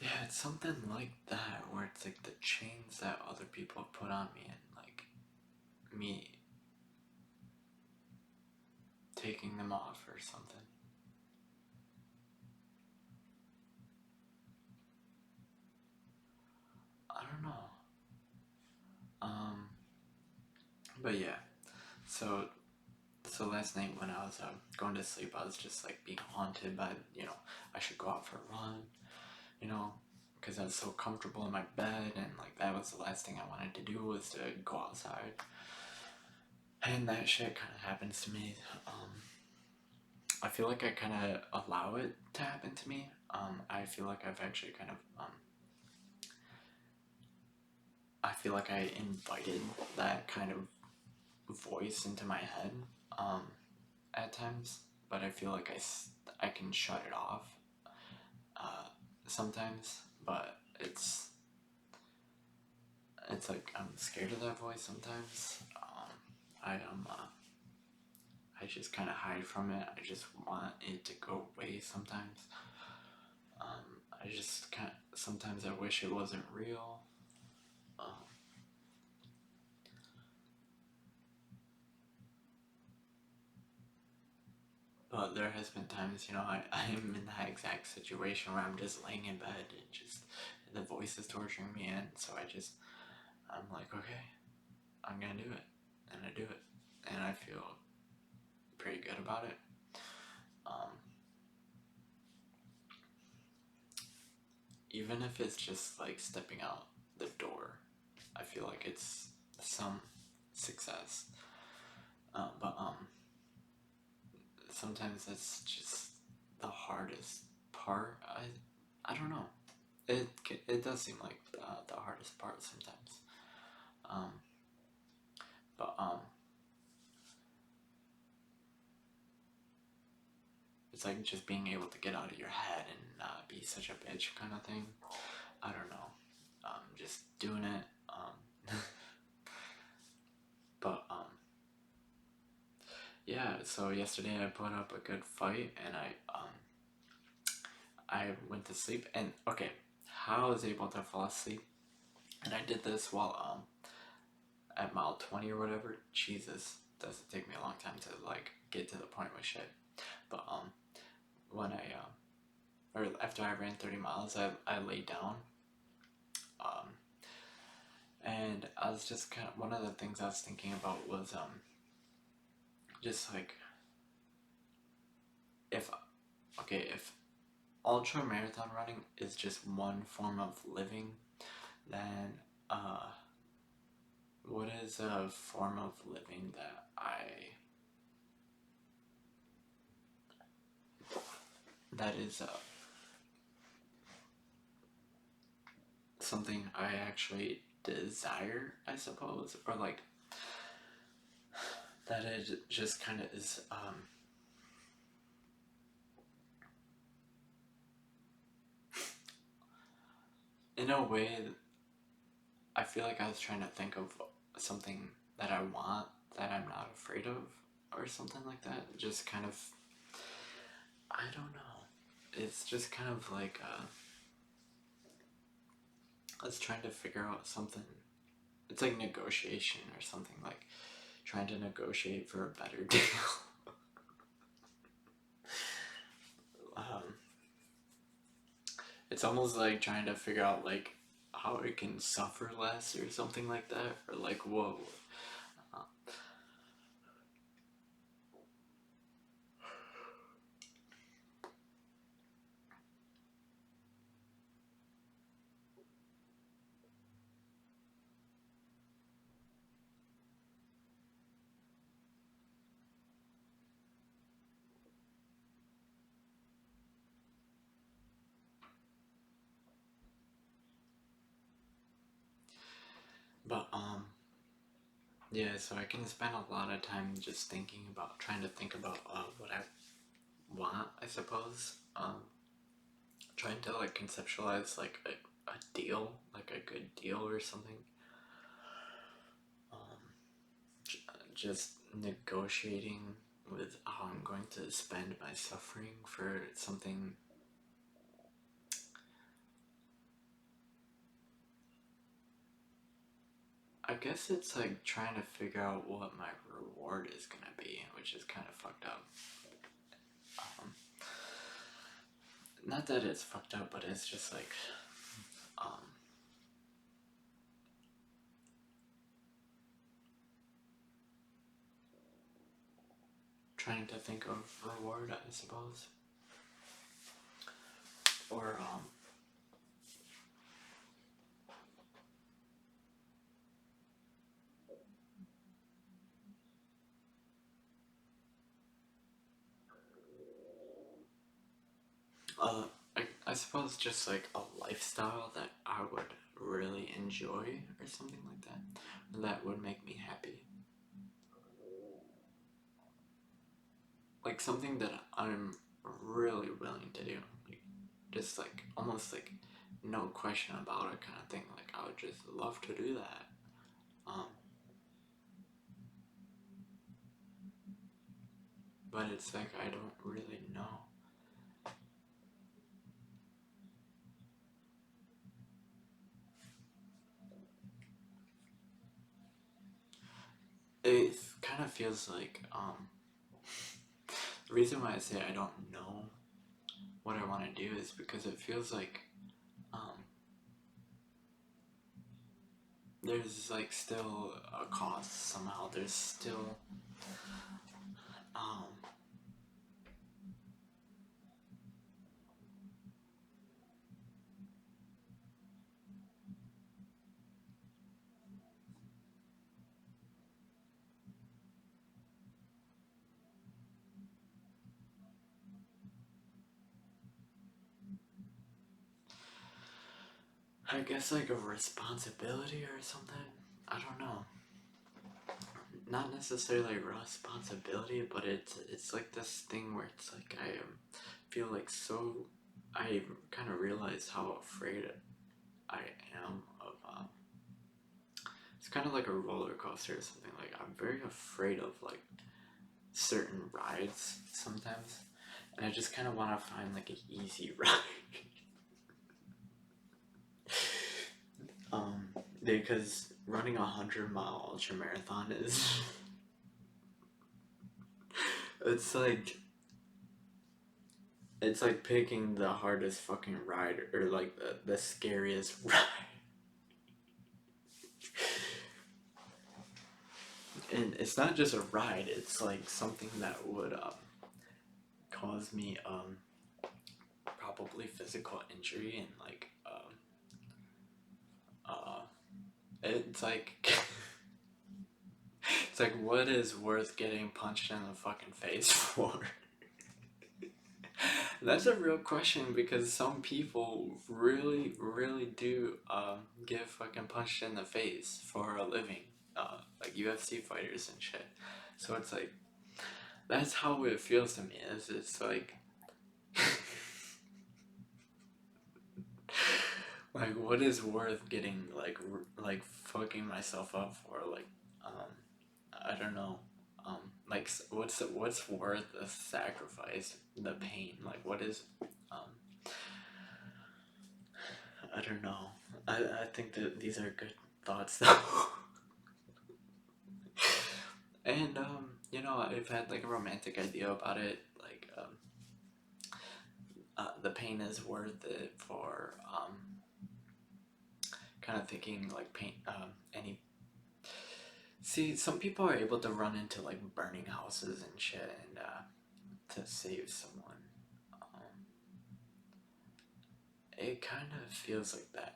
Yeah, it's something like that, where it's like the chains that other people have put on me, and like me taking them off or something. I don't know. Um, but yeah, so last night when I was going to sleep, I was just like being haunted by, I should go out for a run, you know, because I was so comfortable in my bed, and like that was the last thing I wanted to do was to go outside. And that shit kind of happens to me. I feel like I kind of allow it to happen to me. I feel like I've actually kind of, I feel like I invited that kind of voice into my head, um, at times, but I feel like I can shut it off, uh, sometimes, but it's like I'm scared of that voice sometimes. I am, I just kind of hide from it. I just want it to go away sometimes. I just kind of, sometimes I wish it wasn't real. Um, but there has been times, I am in that exact situation where I'm just laying in bed and just the voice is torturing me, and so I'm like, okay, I'm gonna do it, and I do it, and I feel pretty good about it. Um, Even if it's just like stepping out the door, I feel like it's some success. But sometimes that's just the hardest part. I don't know. It does seem like the hardest part sometimes. Um, but it's like just being able to get out of your head and not be such a bitch kind of thing. I don't know. Just doing it. But yeah. So yesterday I put up a good fight, and I went to sleep. And okay, how I was able to fall asleep, and I did this while at mile 20 or whatever. Jesus, does it take me a long time to like get to the point with shit. But when I or after I ran 30 miles, I laid down. Um, and I was just kind of, one of the things I was thinking about was just like, if if ultra marathon running is just one form of living, then uh, what is a form of living that is something I actually desire, I suppose, or like that it just kind of is in a way. I feel like I was trying to think of something that I want that I'm not afraid of, or something like that. Just kind of, I don't know. It's just kind of like I was trying to figure out something. It's like negotiation or something, like trying to negotiate for a better deal. um, it's almost like trying to figure out like how it can suffer less or something like that, or like whoa. Uh, but yeah, so I can spend a lot of time just thinking about, trying to think about what I want, I suppose. Trying to like conceptualize like a deal, like a good deal or something. Um, just negotiating with how I'm going to spend my suffering for something. I guess it's like trying to figure out what my reward is gonna be, which is kind of fucked up. Um, Not that it's fucked up, but it's just like, um, trying to think of reward, I suppose. Or, I suppose just like a lifestyle that I would really enjoy or something like that. That would make me happy. Like something that I'm really willing to do. Like, just like almost like no question about it kind of thing. Like I would just love to do that. Um, but it's like I don't really know. It kind of feels like the reason why I say I don't know what I want to do is because it feels like um, there's like still a cost somehow. There's still um, I guess like a responsibility or something. I don't know. Not necessarily a responsibility, but it's like this thing where it's like I feel like so. I kind of realize how afraid I am of. It's kind of like a roller coaster or something. Like I'm very afraid of like certain rides sometimes, and I just kind of want to find like an easy ride. Because running 100-mile ultra marathon is it's like picking the hardest fucking ride or like the scariest ride. And it's not just a ride, it's like something that would cause me probably physical injury and like It's like, it's like, what is worth getting punched in the fucking face for? That's a real question because some people really, really do get fucking punched in the face for a living, like UFC fighters and shit. So it's like, that's how it feels to me. It's like, like what is worth getting like fucking myself up for? Like, um, I don't know. Like what's worth the sacrifice, the pain? Like what is, um, I don't know. I think that these are good thoughts though. And you know, I've had like a romantic idea about it. Like the pain is worth it for kind of thinking like pain. Any see, some people are able to run into like burning houses and shit, and to save someone. Um, it kind of feels like that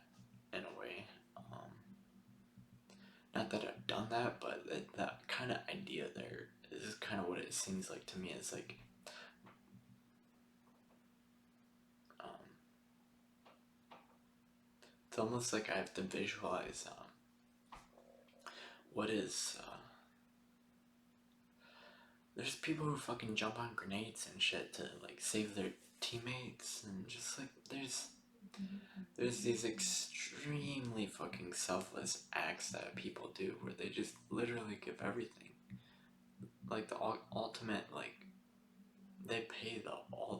in a way. Not that I've done that, but that kind of idea there is kind of what it seems like to me. It's like, um, it's almost like I have to visualize what is. There's people who fucking jump on grenades and shit to like save their teammates, and just like there's these extremely fucking selfless acts that people do where they just literally give everything. Like the ultimate, like they pay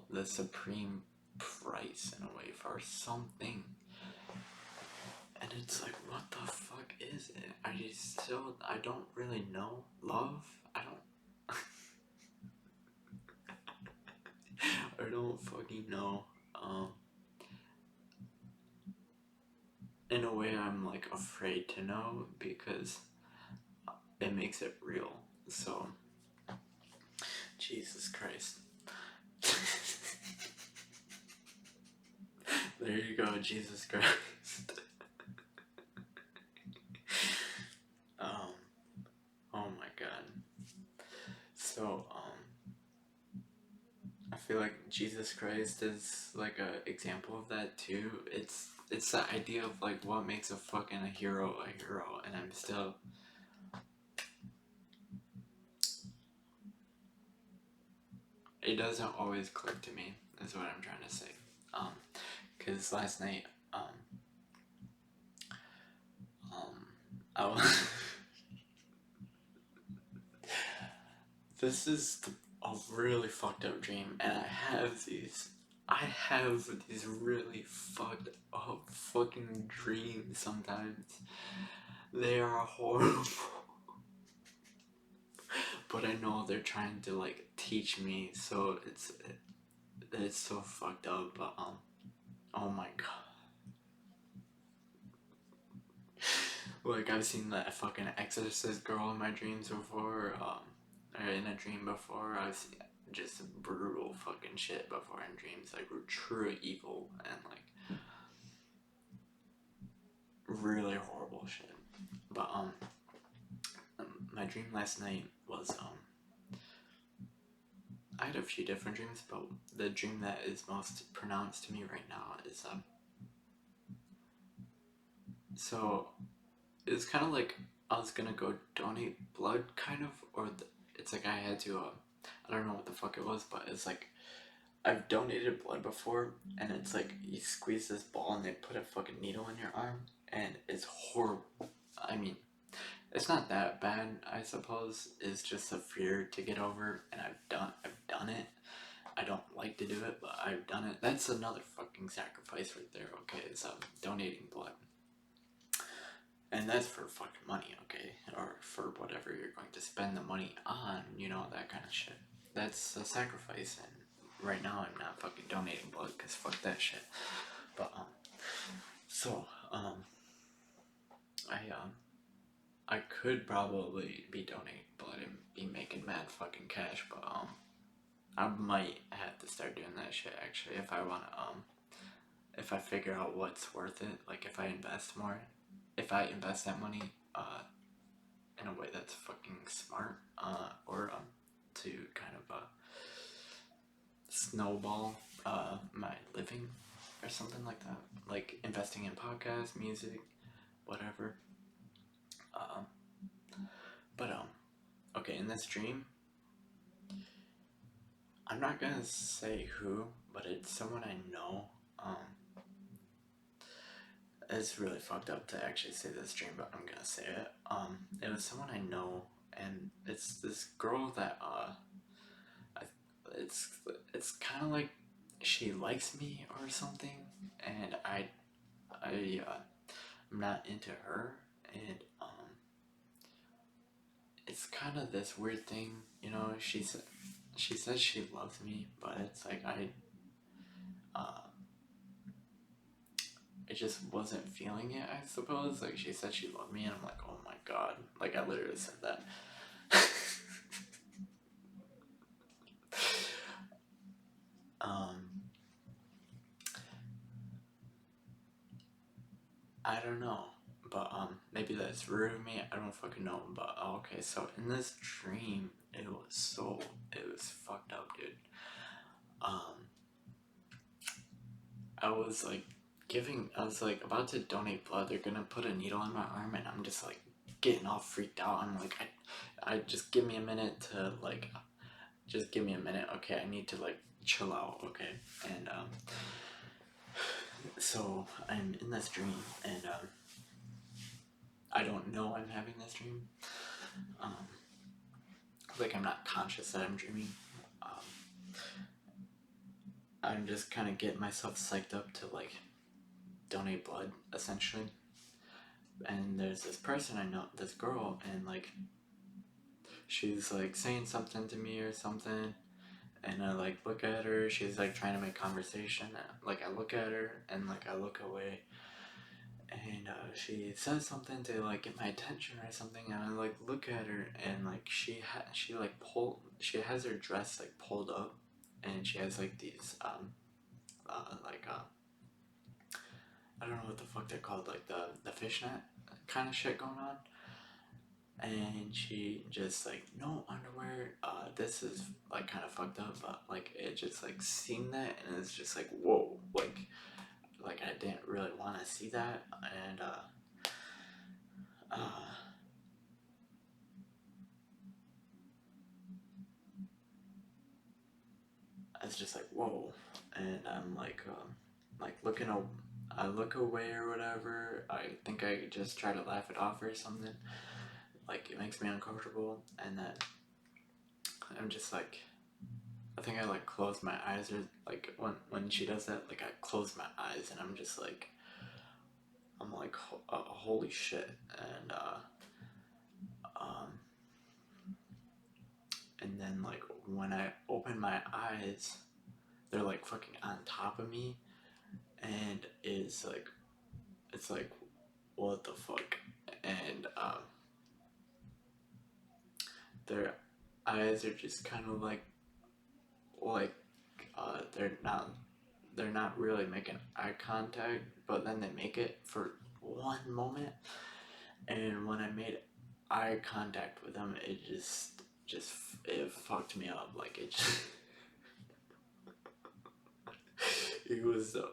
the supreme price in a way for something. And it's like, what the fuck is it? I don't really know. Love? I don't, I don't fucking know. In a way, I'm like afraid to know because it makes it real. So, Jesus Christ. There you go, Jesus Christ. Oh my god. So, I feel like Jesus Christ is like a example of that too. It's the idea of like what makes a fucking hero, and I'm still. It doesn't always click to me, is what I'm trying to say. Cause last night, I was. This is a really fucked up dream, and I have these really fucked up fucking dreams sometimes. They are horrible. But I know they're trying to like teach me, so it's so fucked up. But oh my god. Like I've seen that fucking exorcist girl in my dreams before, or in a dream before. I've seen just brutal fucking shit before in dreams, like true evil and like really horrible shit. But my dream last night was I had a few different dreams, but the dream that is most pronounced to me right now is so it's kind of like I was gonna go donate blood, kind of, or it's like I had to. I don't know what the fuck it was, but it's like I've donated blood before, and it's like you squeeze this ball and they put a fucking needle in your arm, and it's horrible. I mean, it's not that bad, I suppose. It's just a fear to get over, and I've done it. I don't like to do it, but I've done it. That's another fucking sacrifice right there. Okay, it's donating blood. And that's for fucking money, okay? Or for whatever you're going to spend the money on, you know, that kind of shit. That's a sacrifice, and right now I'm not fucking donating blood, because fuck that shit. But, so, I could probably be donating blood and be making mad fucking cash, but, I might have to start doing that shit, actually, if I wanna, if I figure out what's worth it, like if I invest more. if I invest that money in a way that's fucking smart, or to kind of snowball my living or something like that, like investing in podcasts, music, whatever. Um, but okay, in this dream, I'm not gonna say who, but it's someone I know. It's really fucked up to actually say this dream, but I'm gonna say it. It was someone I know, and it's this girl that I, it's it's kind of like she likes me or something, and I'm not into her, and it's kind of this weird thing, you know. She says she loves me, but it's like uh, I just wasn't feeling it, I suppose. Like, she said she loved me, and I'm like, oh my god. Like, I literally said that. um, I don't know. But, maybe that's rude of me. I don't fucking know. But, okay, so in this dream, it was fucked up, dude. I was like about to donate blood. They're gonna put a needle in my arm, and I'm just like getting all freaked out. I'm like, I just give me a minute to like, just give me a minute. Okay, I need to like chill out. Okay, and so I'm in this dream, and I don't know I'm having this dream. Like, I'm not conscious that I'm dreaming. I'm just kind of getting myself psyched up to like donate blood, essentially. And there's this person I know, this girl, and like she's like saying something to me or something, and I like look at her. She's like trying to make conversation. Like, I look at her and like I look away, and she says something to like get my attention or something, and I like look at her, and like she has her dress like pulled up, and she has like these like I don't know what the fuck they're called, like the fishnet kind of shit going on. And she just like, no underwear, this is like kind of fucked up, but like it just like seen that, and it's just like, whoa, like I didn't really want to see that. And I was just like, whoa. And I'm like looking I look away or whatever. I think I just try to laugh it off or something, like it makes me uncomfortable. And then I'm just like, I think I like close my eyes, or like when she does that, like I close my eyes, and I'm like, holy shit. And um and then like when I open my eyes, they're like fucking on top of me, and it's like, what the fuck. And their eyes are just kind of like they're not really making eye contact, but then they make it for one moment. And when I made eye contact with them, it just it fucked me up. Like, it just, it was a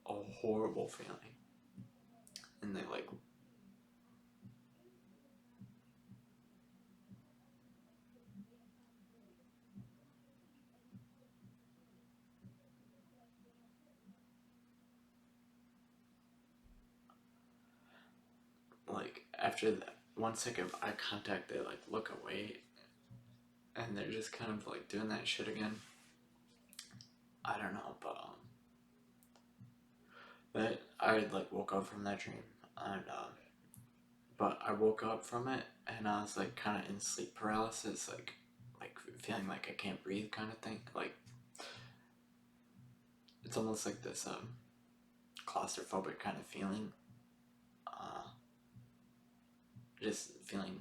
horrible feeling. And they like after that 1 second of eye contact, they like look away, and they're just kind of like doing that shit again. I don't know, but I like woke up from that dream, and but I woke up from it, and I was like kind of in sleep paralysis, like feeling like I can't breathe, kind of thing. Like, it's almost like this claustrophobic kind of feeling. Uh, just feeling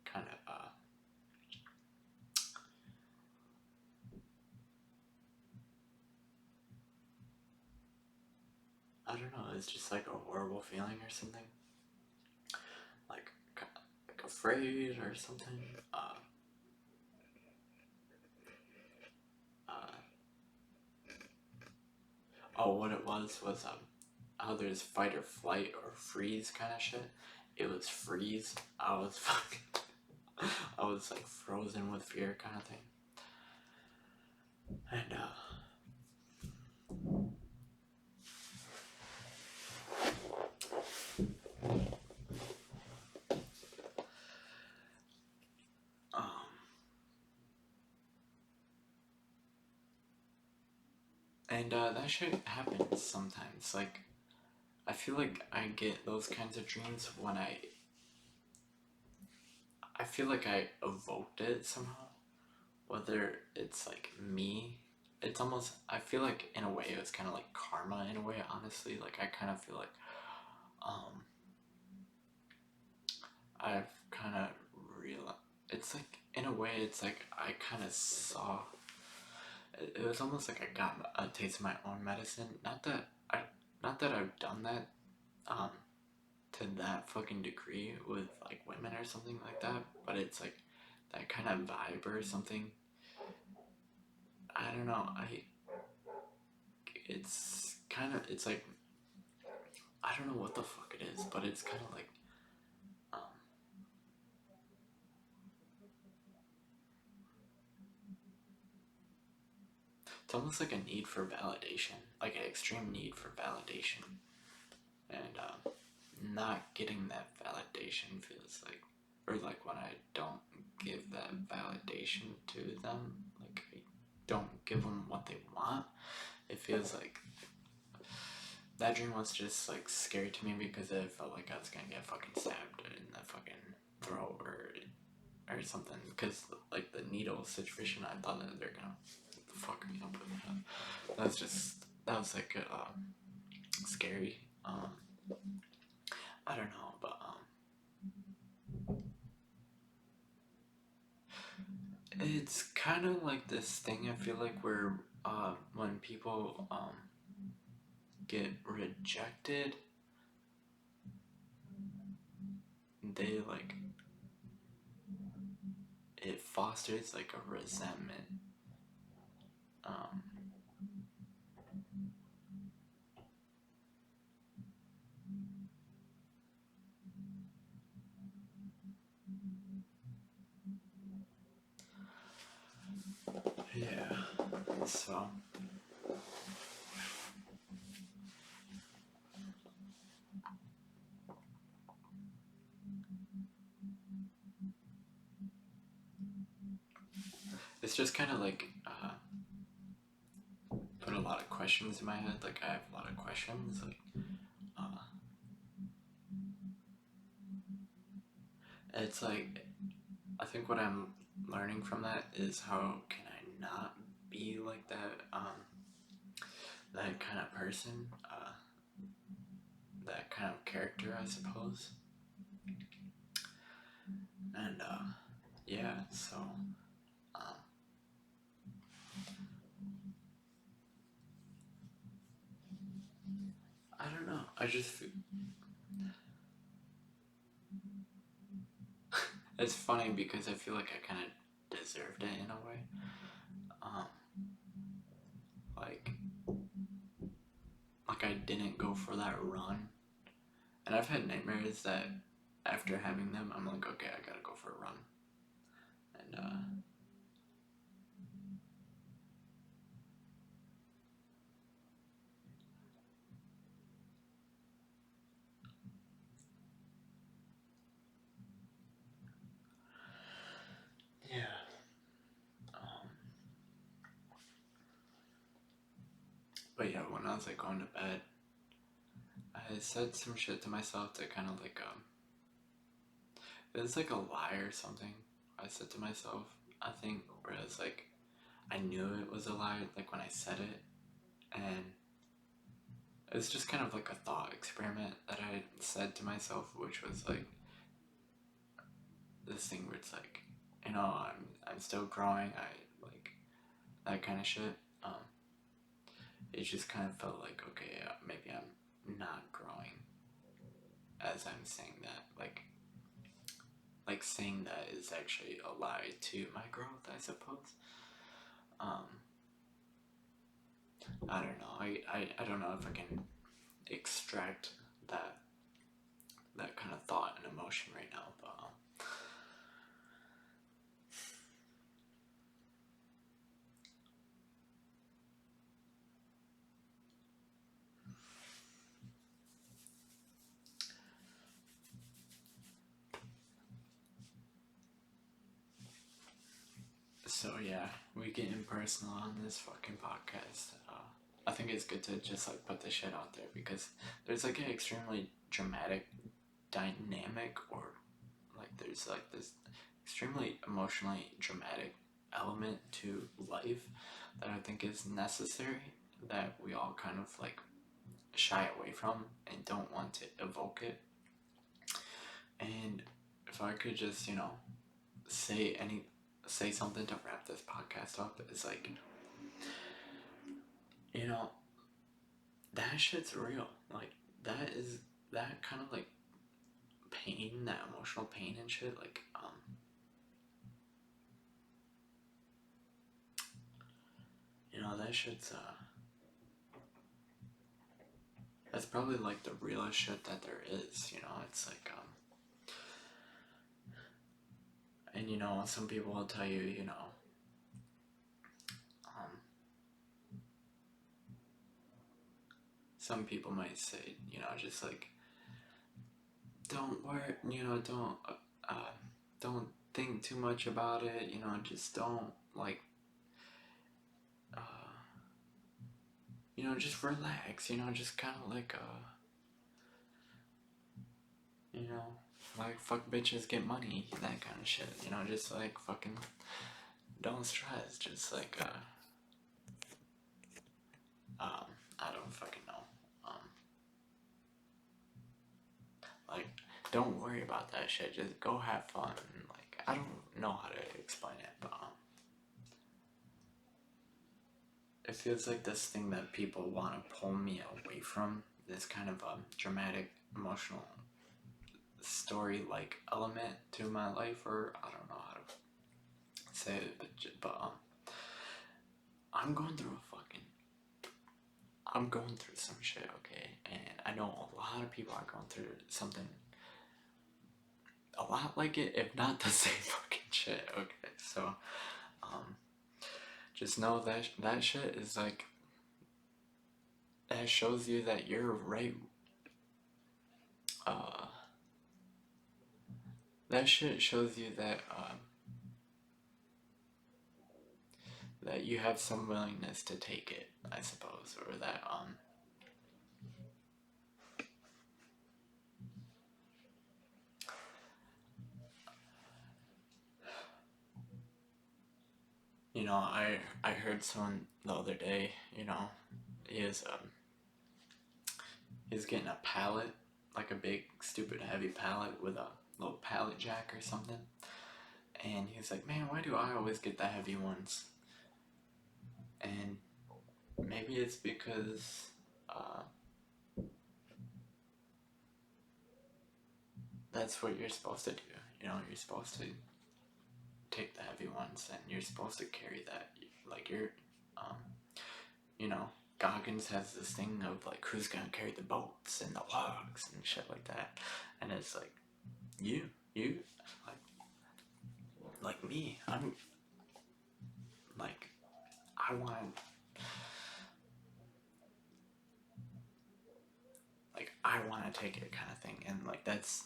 kind of I don't know, it's just like a horrible feeling or something. Like, like afraid or something. Uh, oh, what it was how there's fight or flight or freeze kind of shit. It was freeze. I was fucking, I was like frozen with fear kind of thing. And um, that shit happens sometimes. Like, I feel like I get those kinds of dreams when I feel like I evoked it somehow. Whether it's like me, it's almost, I feel like in a way it was kind of like karma in a way, honestly. Like, I kind of feel like um, I've kind of realized, it's like, in a way, it's like I kind of saw, it was almost like I got a taste of my own medicine. Not that I've done that, um, to that fucking degree with like women or something like that, but it's like that kind of vibe or something. I don't know. It's kind of, it's like, I don't know what the fuck it is, but it's kind of like, um, it's almost like a need for validation, like an extreme need for validation, and not getting that validation feels like, or like when I don't give that validation to them, like I don't give them what they want, it feels like that dream was just like scary to me because it felt like I was gonna get fucking stabbed in the fucking throat or something. Because like the needle situation, I thought that they're gonna fuck me up with that. That was like scary. I don't know, but it's kind of like this thing. I feel like where when people get rejected, they like, it fosters like a resentment. Um, yeah. So it's just kind of like put a lot of questions in my head. Like I have a lot of questions. Like it's like, I think what I'm learning from that is how can I not be like that that kind of person, that kind of character, I suppose. And yeah, so um, I don't know. I just feel, it's funny because I feel like I kind of deserved it in a way. Um, like I didn't go for that run, and I've had nightmares that after having them, I'm like, okay, I gotta go for a run, and yeah. Um, but yeah, when I was like going to bed, I said some shit to myself to kind of like it was like a lie or something. I said to myself, I think, whereas like I knew it was a lie like when I said it, and it was just kind of like a thought experiment that I said to myself, which was like this thing where it's like, you know, I'm still growing. I like that kind of shit. It just kind of felt like, okay, maybe I'm not growing as I'm saying that. Like saying that is actually a lie to my growth, I suppose. I don't know. I don't know if I can extract that kind of thought and emotion right now, but so yeah, we getting personal on this fucking podcast. I think it's good to just like put this shit out there because there's like an extremely dramatic dynamic, or like there's like this extremely emotionally dramatic element to life that I think is necessary, that we all kind of like shy away from and don't want to evoke it. And if I could just, you know, say something to wrap this podcast up, it's like, you know, that shit's real. Like that kind of like pain, that emotional pain and shit, like you know, that shit's that's probably like the realest shit that there is, you know. It's like and you know, some people will tell you, you know, some people might say, you know, just like, don't worry, you know, don't think too much about it, you know, just don't like you know, just relax, you know, just kind of like you know, like fuck bitches get money, that kind of shit, you know, just like fucking don't stress, just like I don't fucking know, like don't worry about that shit, just go have fun. Like I don't know how to explain it, but it feels like this thing that people want to pull me away from, this kind of dramatic emotional story like element to my life, or I don't know how to say it, but I'm going through I'm going through some shit, okay, and I know a lot of people are going through something a lot like it, if not the same fucking shit, okay, so just know that that shit is like, that shows you that you're right, that shit shows you that that you have some willingness to take it, I suppose, or that you know, I heard someone the other day, you know, he's getting a pallet, like a big stupid heavy pallet with a little pallet jack or something, and he's like, man, why do I always get the heavy ones? And maybe it's because that's what you're supposed to do, you know, you're supposed to take the heavy ones and you're supposed to carry that, like you're you know, Goggins has this thing of like, who's gonna carry the boats and the logs and shit like that, and it's like, you like me, I'm like, I want, like I want to take it kind of thing, and like that's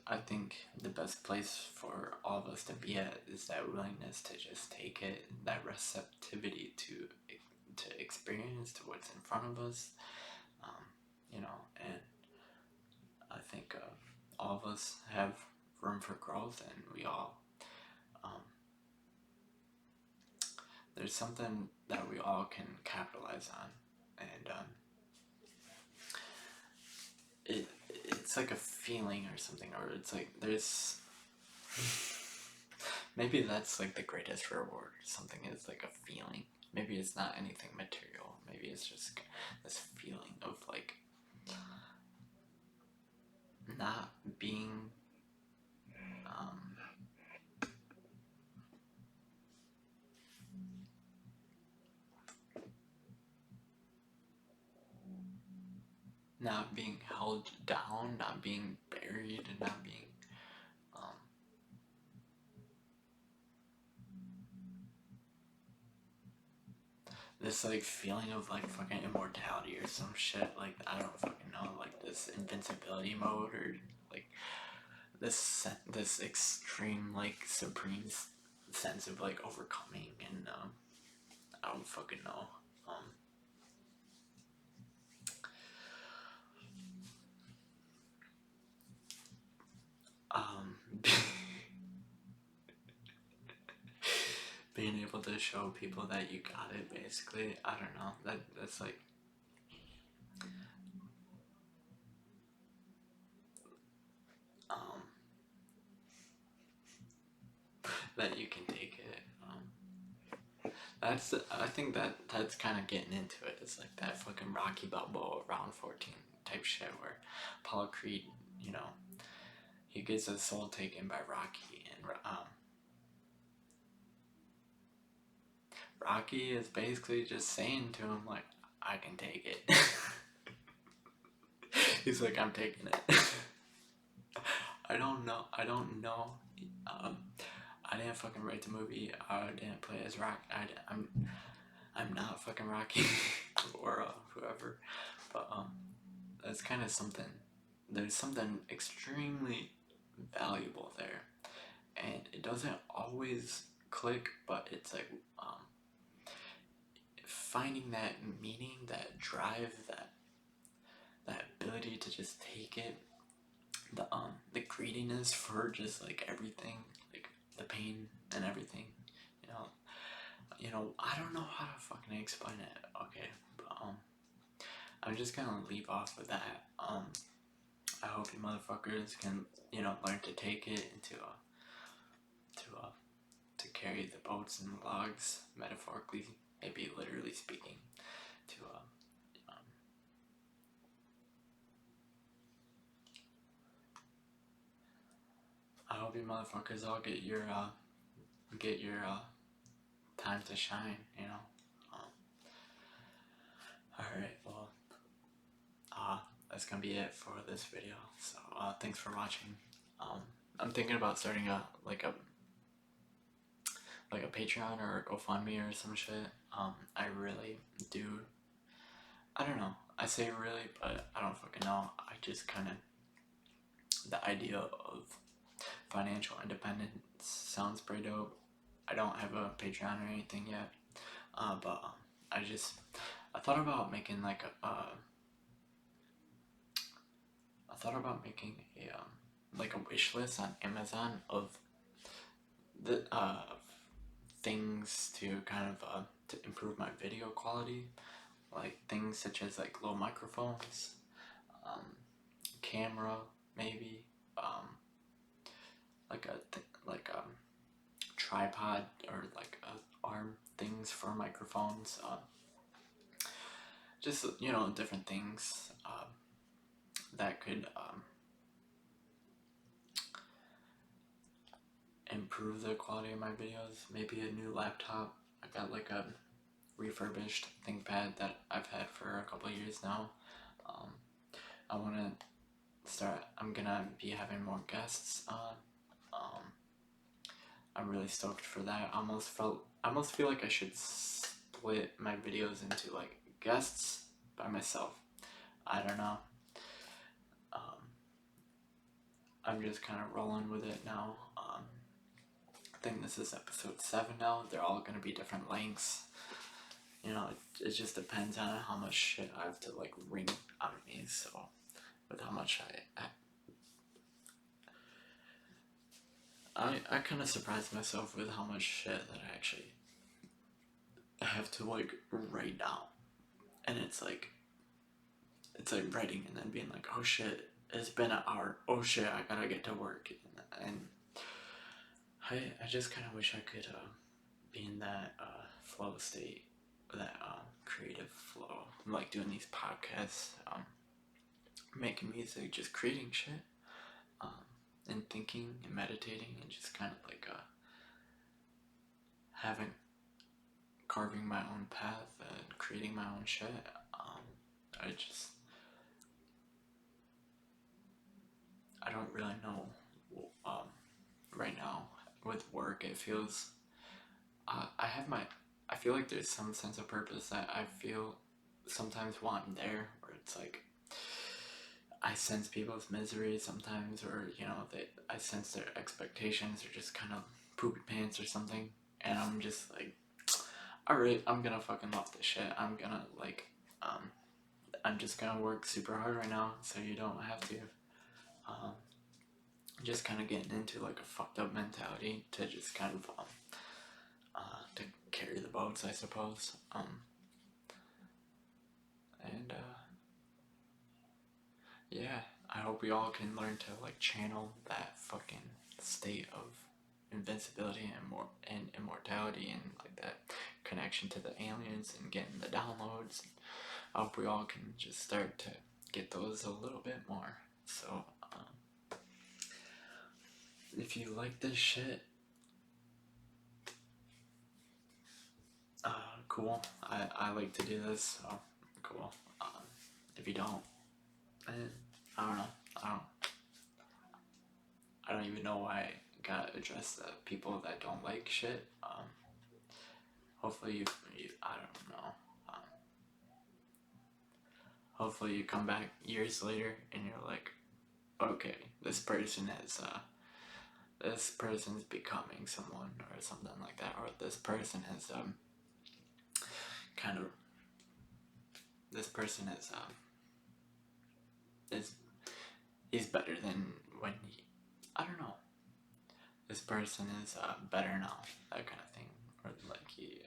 I think the best place for all of us to be at is that willingness to just take it, that receptivity to experience, to what's in front of us, you know, and I think all of us have room for growth, and we all there's something that we all can capitalize on, and it's like a feeling or something, or it's like there's maybe that's like the greatest reward. Something is like a feeling. Maybe it's not anything material. Maybe it's just this feeling of like not being um, not being held down, not being buried, and not being um, this like feeling of like fucking immortality or some shit. Like I don't fucking know, like this invincibility mode or like this extreme like supreme sense of like overcoming and I don't fucking know. Um, being able to show people that you got it, basically. I don't know. That's like um, that you can take it. I think that's kind of getting into it. It's like that fucking Rocky Balboa round 14 type shit where Apollo Creed, you know, he gets his soul taken by Rocky, and Rocky is basically just saying to him like, I can take it. He's like, I'm taking it. I don't know. I didn't fucking write the movie. I didn't play as Rock. I'm not fucking Rocky or whoever. But that's kind of something. There's something extremely valuable there, and it doesn't always click. But it's like finding that meaning, that drive, that ability to just take it. The greediness for just like everything, like the pain and everything, I don't know how to fucking explain it. Okay, but I'm just gonna leave off with that. I hope you motherfuckers can, learn to take it and to carry the boats and the logs, metaphorically, maybe literally speaking, to I hope you motherfuckers all get your time to shine, Alright, well, that's gonna be it for this video. So, thanks for watching. I'm thinking about starting a Patreon or a GoFundMe or some shit. I really do. I don't know. I say really, but I don't fucking know. I just kind of, the idea of financial independence sounds pretty dope. I don't have a Patreon or anything yet, but I thought about making like I thought about making a wish list on Amazon of the things to kind of to improve my video quality, like things such as like low microphones, camera maybe, like a tripod or like arm things for microphones, just different things that could improve the quality of my videos. Maybe a new laptop. I got like a refurbished ThinkPad that I've had for a couple of years now. I want to start. I'm gonna be having more guests on. I'm really stoked for that. I almost feel like I should split my videos into like guests by myself. I don't know. I'm just kind of rolling with it now. I think this is episode 7 now. They're all gonna be different lengths. It just depends on how much shit I have to like wring out of me. So, with how much I kind of surprised myself with how much shit that I actually have to like write down, and it's like writing and then being like, oh shit, it's been an hour. Oh shit, I gotta get to work, and I just kind of wish I could be in that flow state, that creative flow. I'm like doing these podcasts. making music, just creating shit, and thinking and meditating and just kind of like having carving my own path and creating my own shit. I just I don't really know. Right now with work, it feels I feel like there's some sense of purpose that I feel sometimes while I'm there, where it's like I sense people's misery sometimes, or I sense their expectations are just kind of poopy pants or something, and I'm just like, alright, I'm gonna fucking love this shit. I'm gonna I'm just gonna work super hard right now, so you don't have to. Just kind of getting into like a fucked up mentality to just kind of to carry the boats, I suppose. And yeah, I hope we all can learn to like channel that fucking state of invincibility and immortality, and like that connection to the aliens and getting the downloads. I hope we all can just start to get those a little bit more. So if you like this shit, cool. I like to do this, so cool. If you don't, then I don't know. I don't even know why I gotta address the people that don't like shit. Hopefully you I don't know. Hopefully you come back years later and you're like, okay, this person's becoming someone or something like that, or this person has kind of this person is better than when he, I don't know. This person is better now, that kind of thing, or like he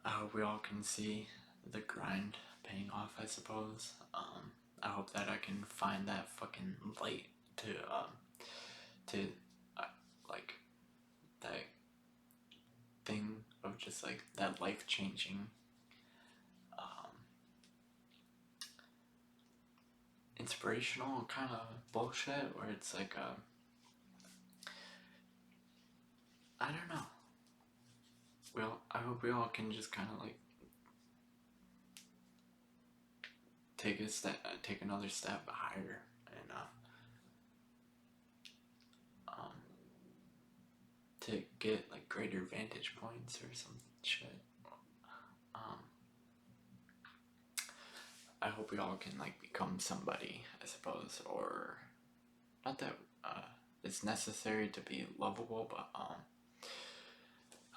I hope we all can see the grind paying off, I suppose. I hope that I can find that fucking light to like that thing of just like that life-changing inspirational kind of bullshit where it's like I don't know. Well, I hope we all can just kind of like take another step higher, and to get like greater vantage points or some shit. I hope we all can like become somebody, I suppose, or not that it's necessary to be lovable, but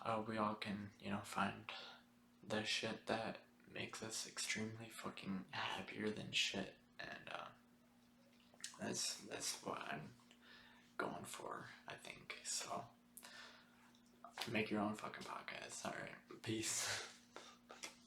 I hope we all can, find the shit that makes us extremely fucking happier than shit, and that's what I'm going for, I think. So make your own fucking podcast. All right, peace.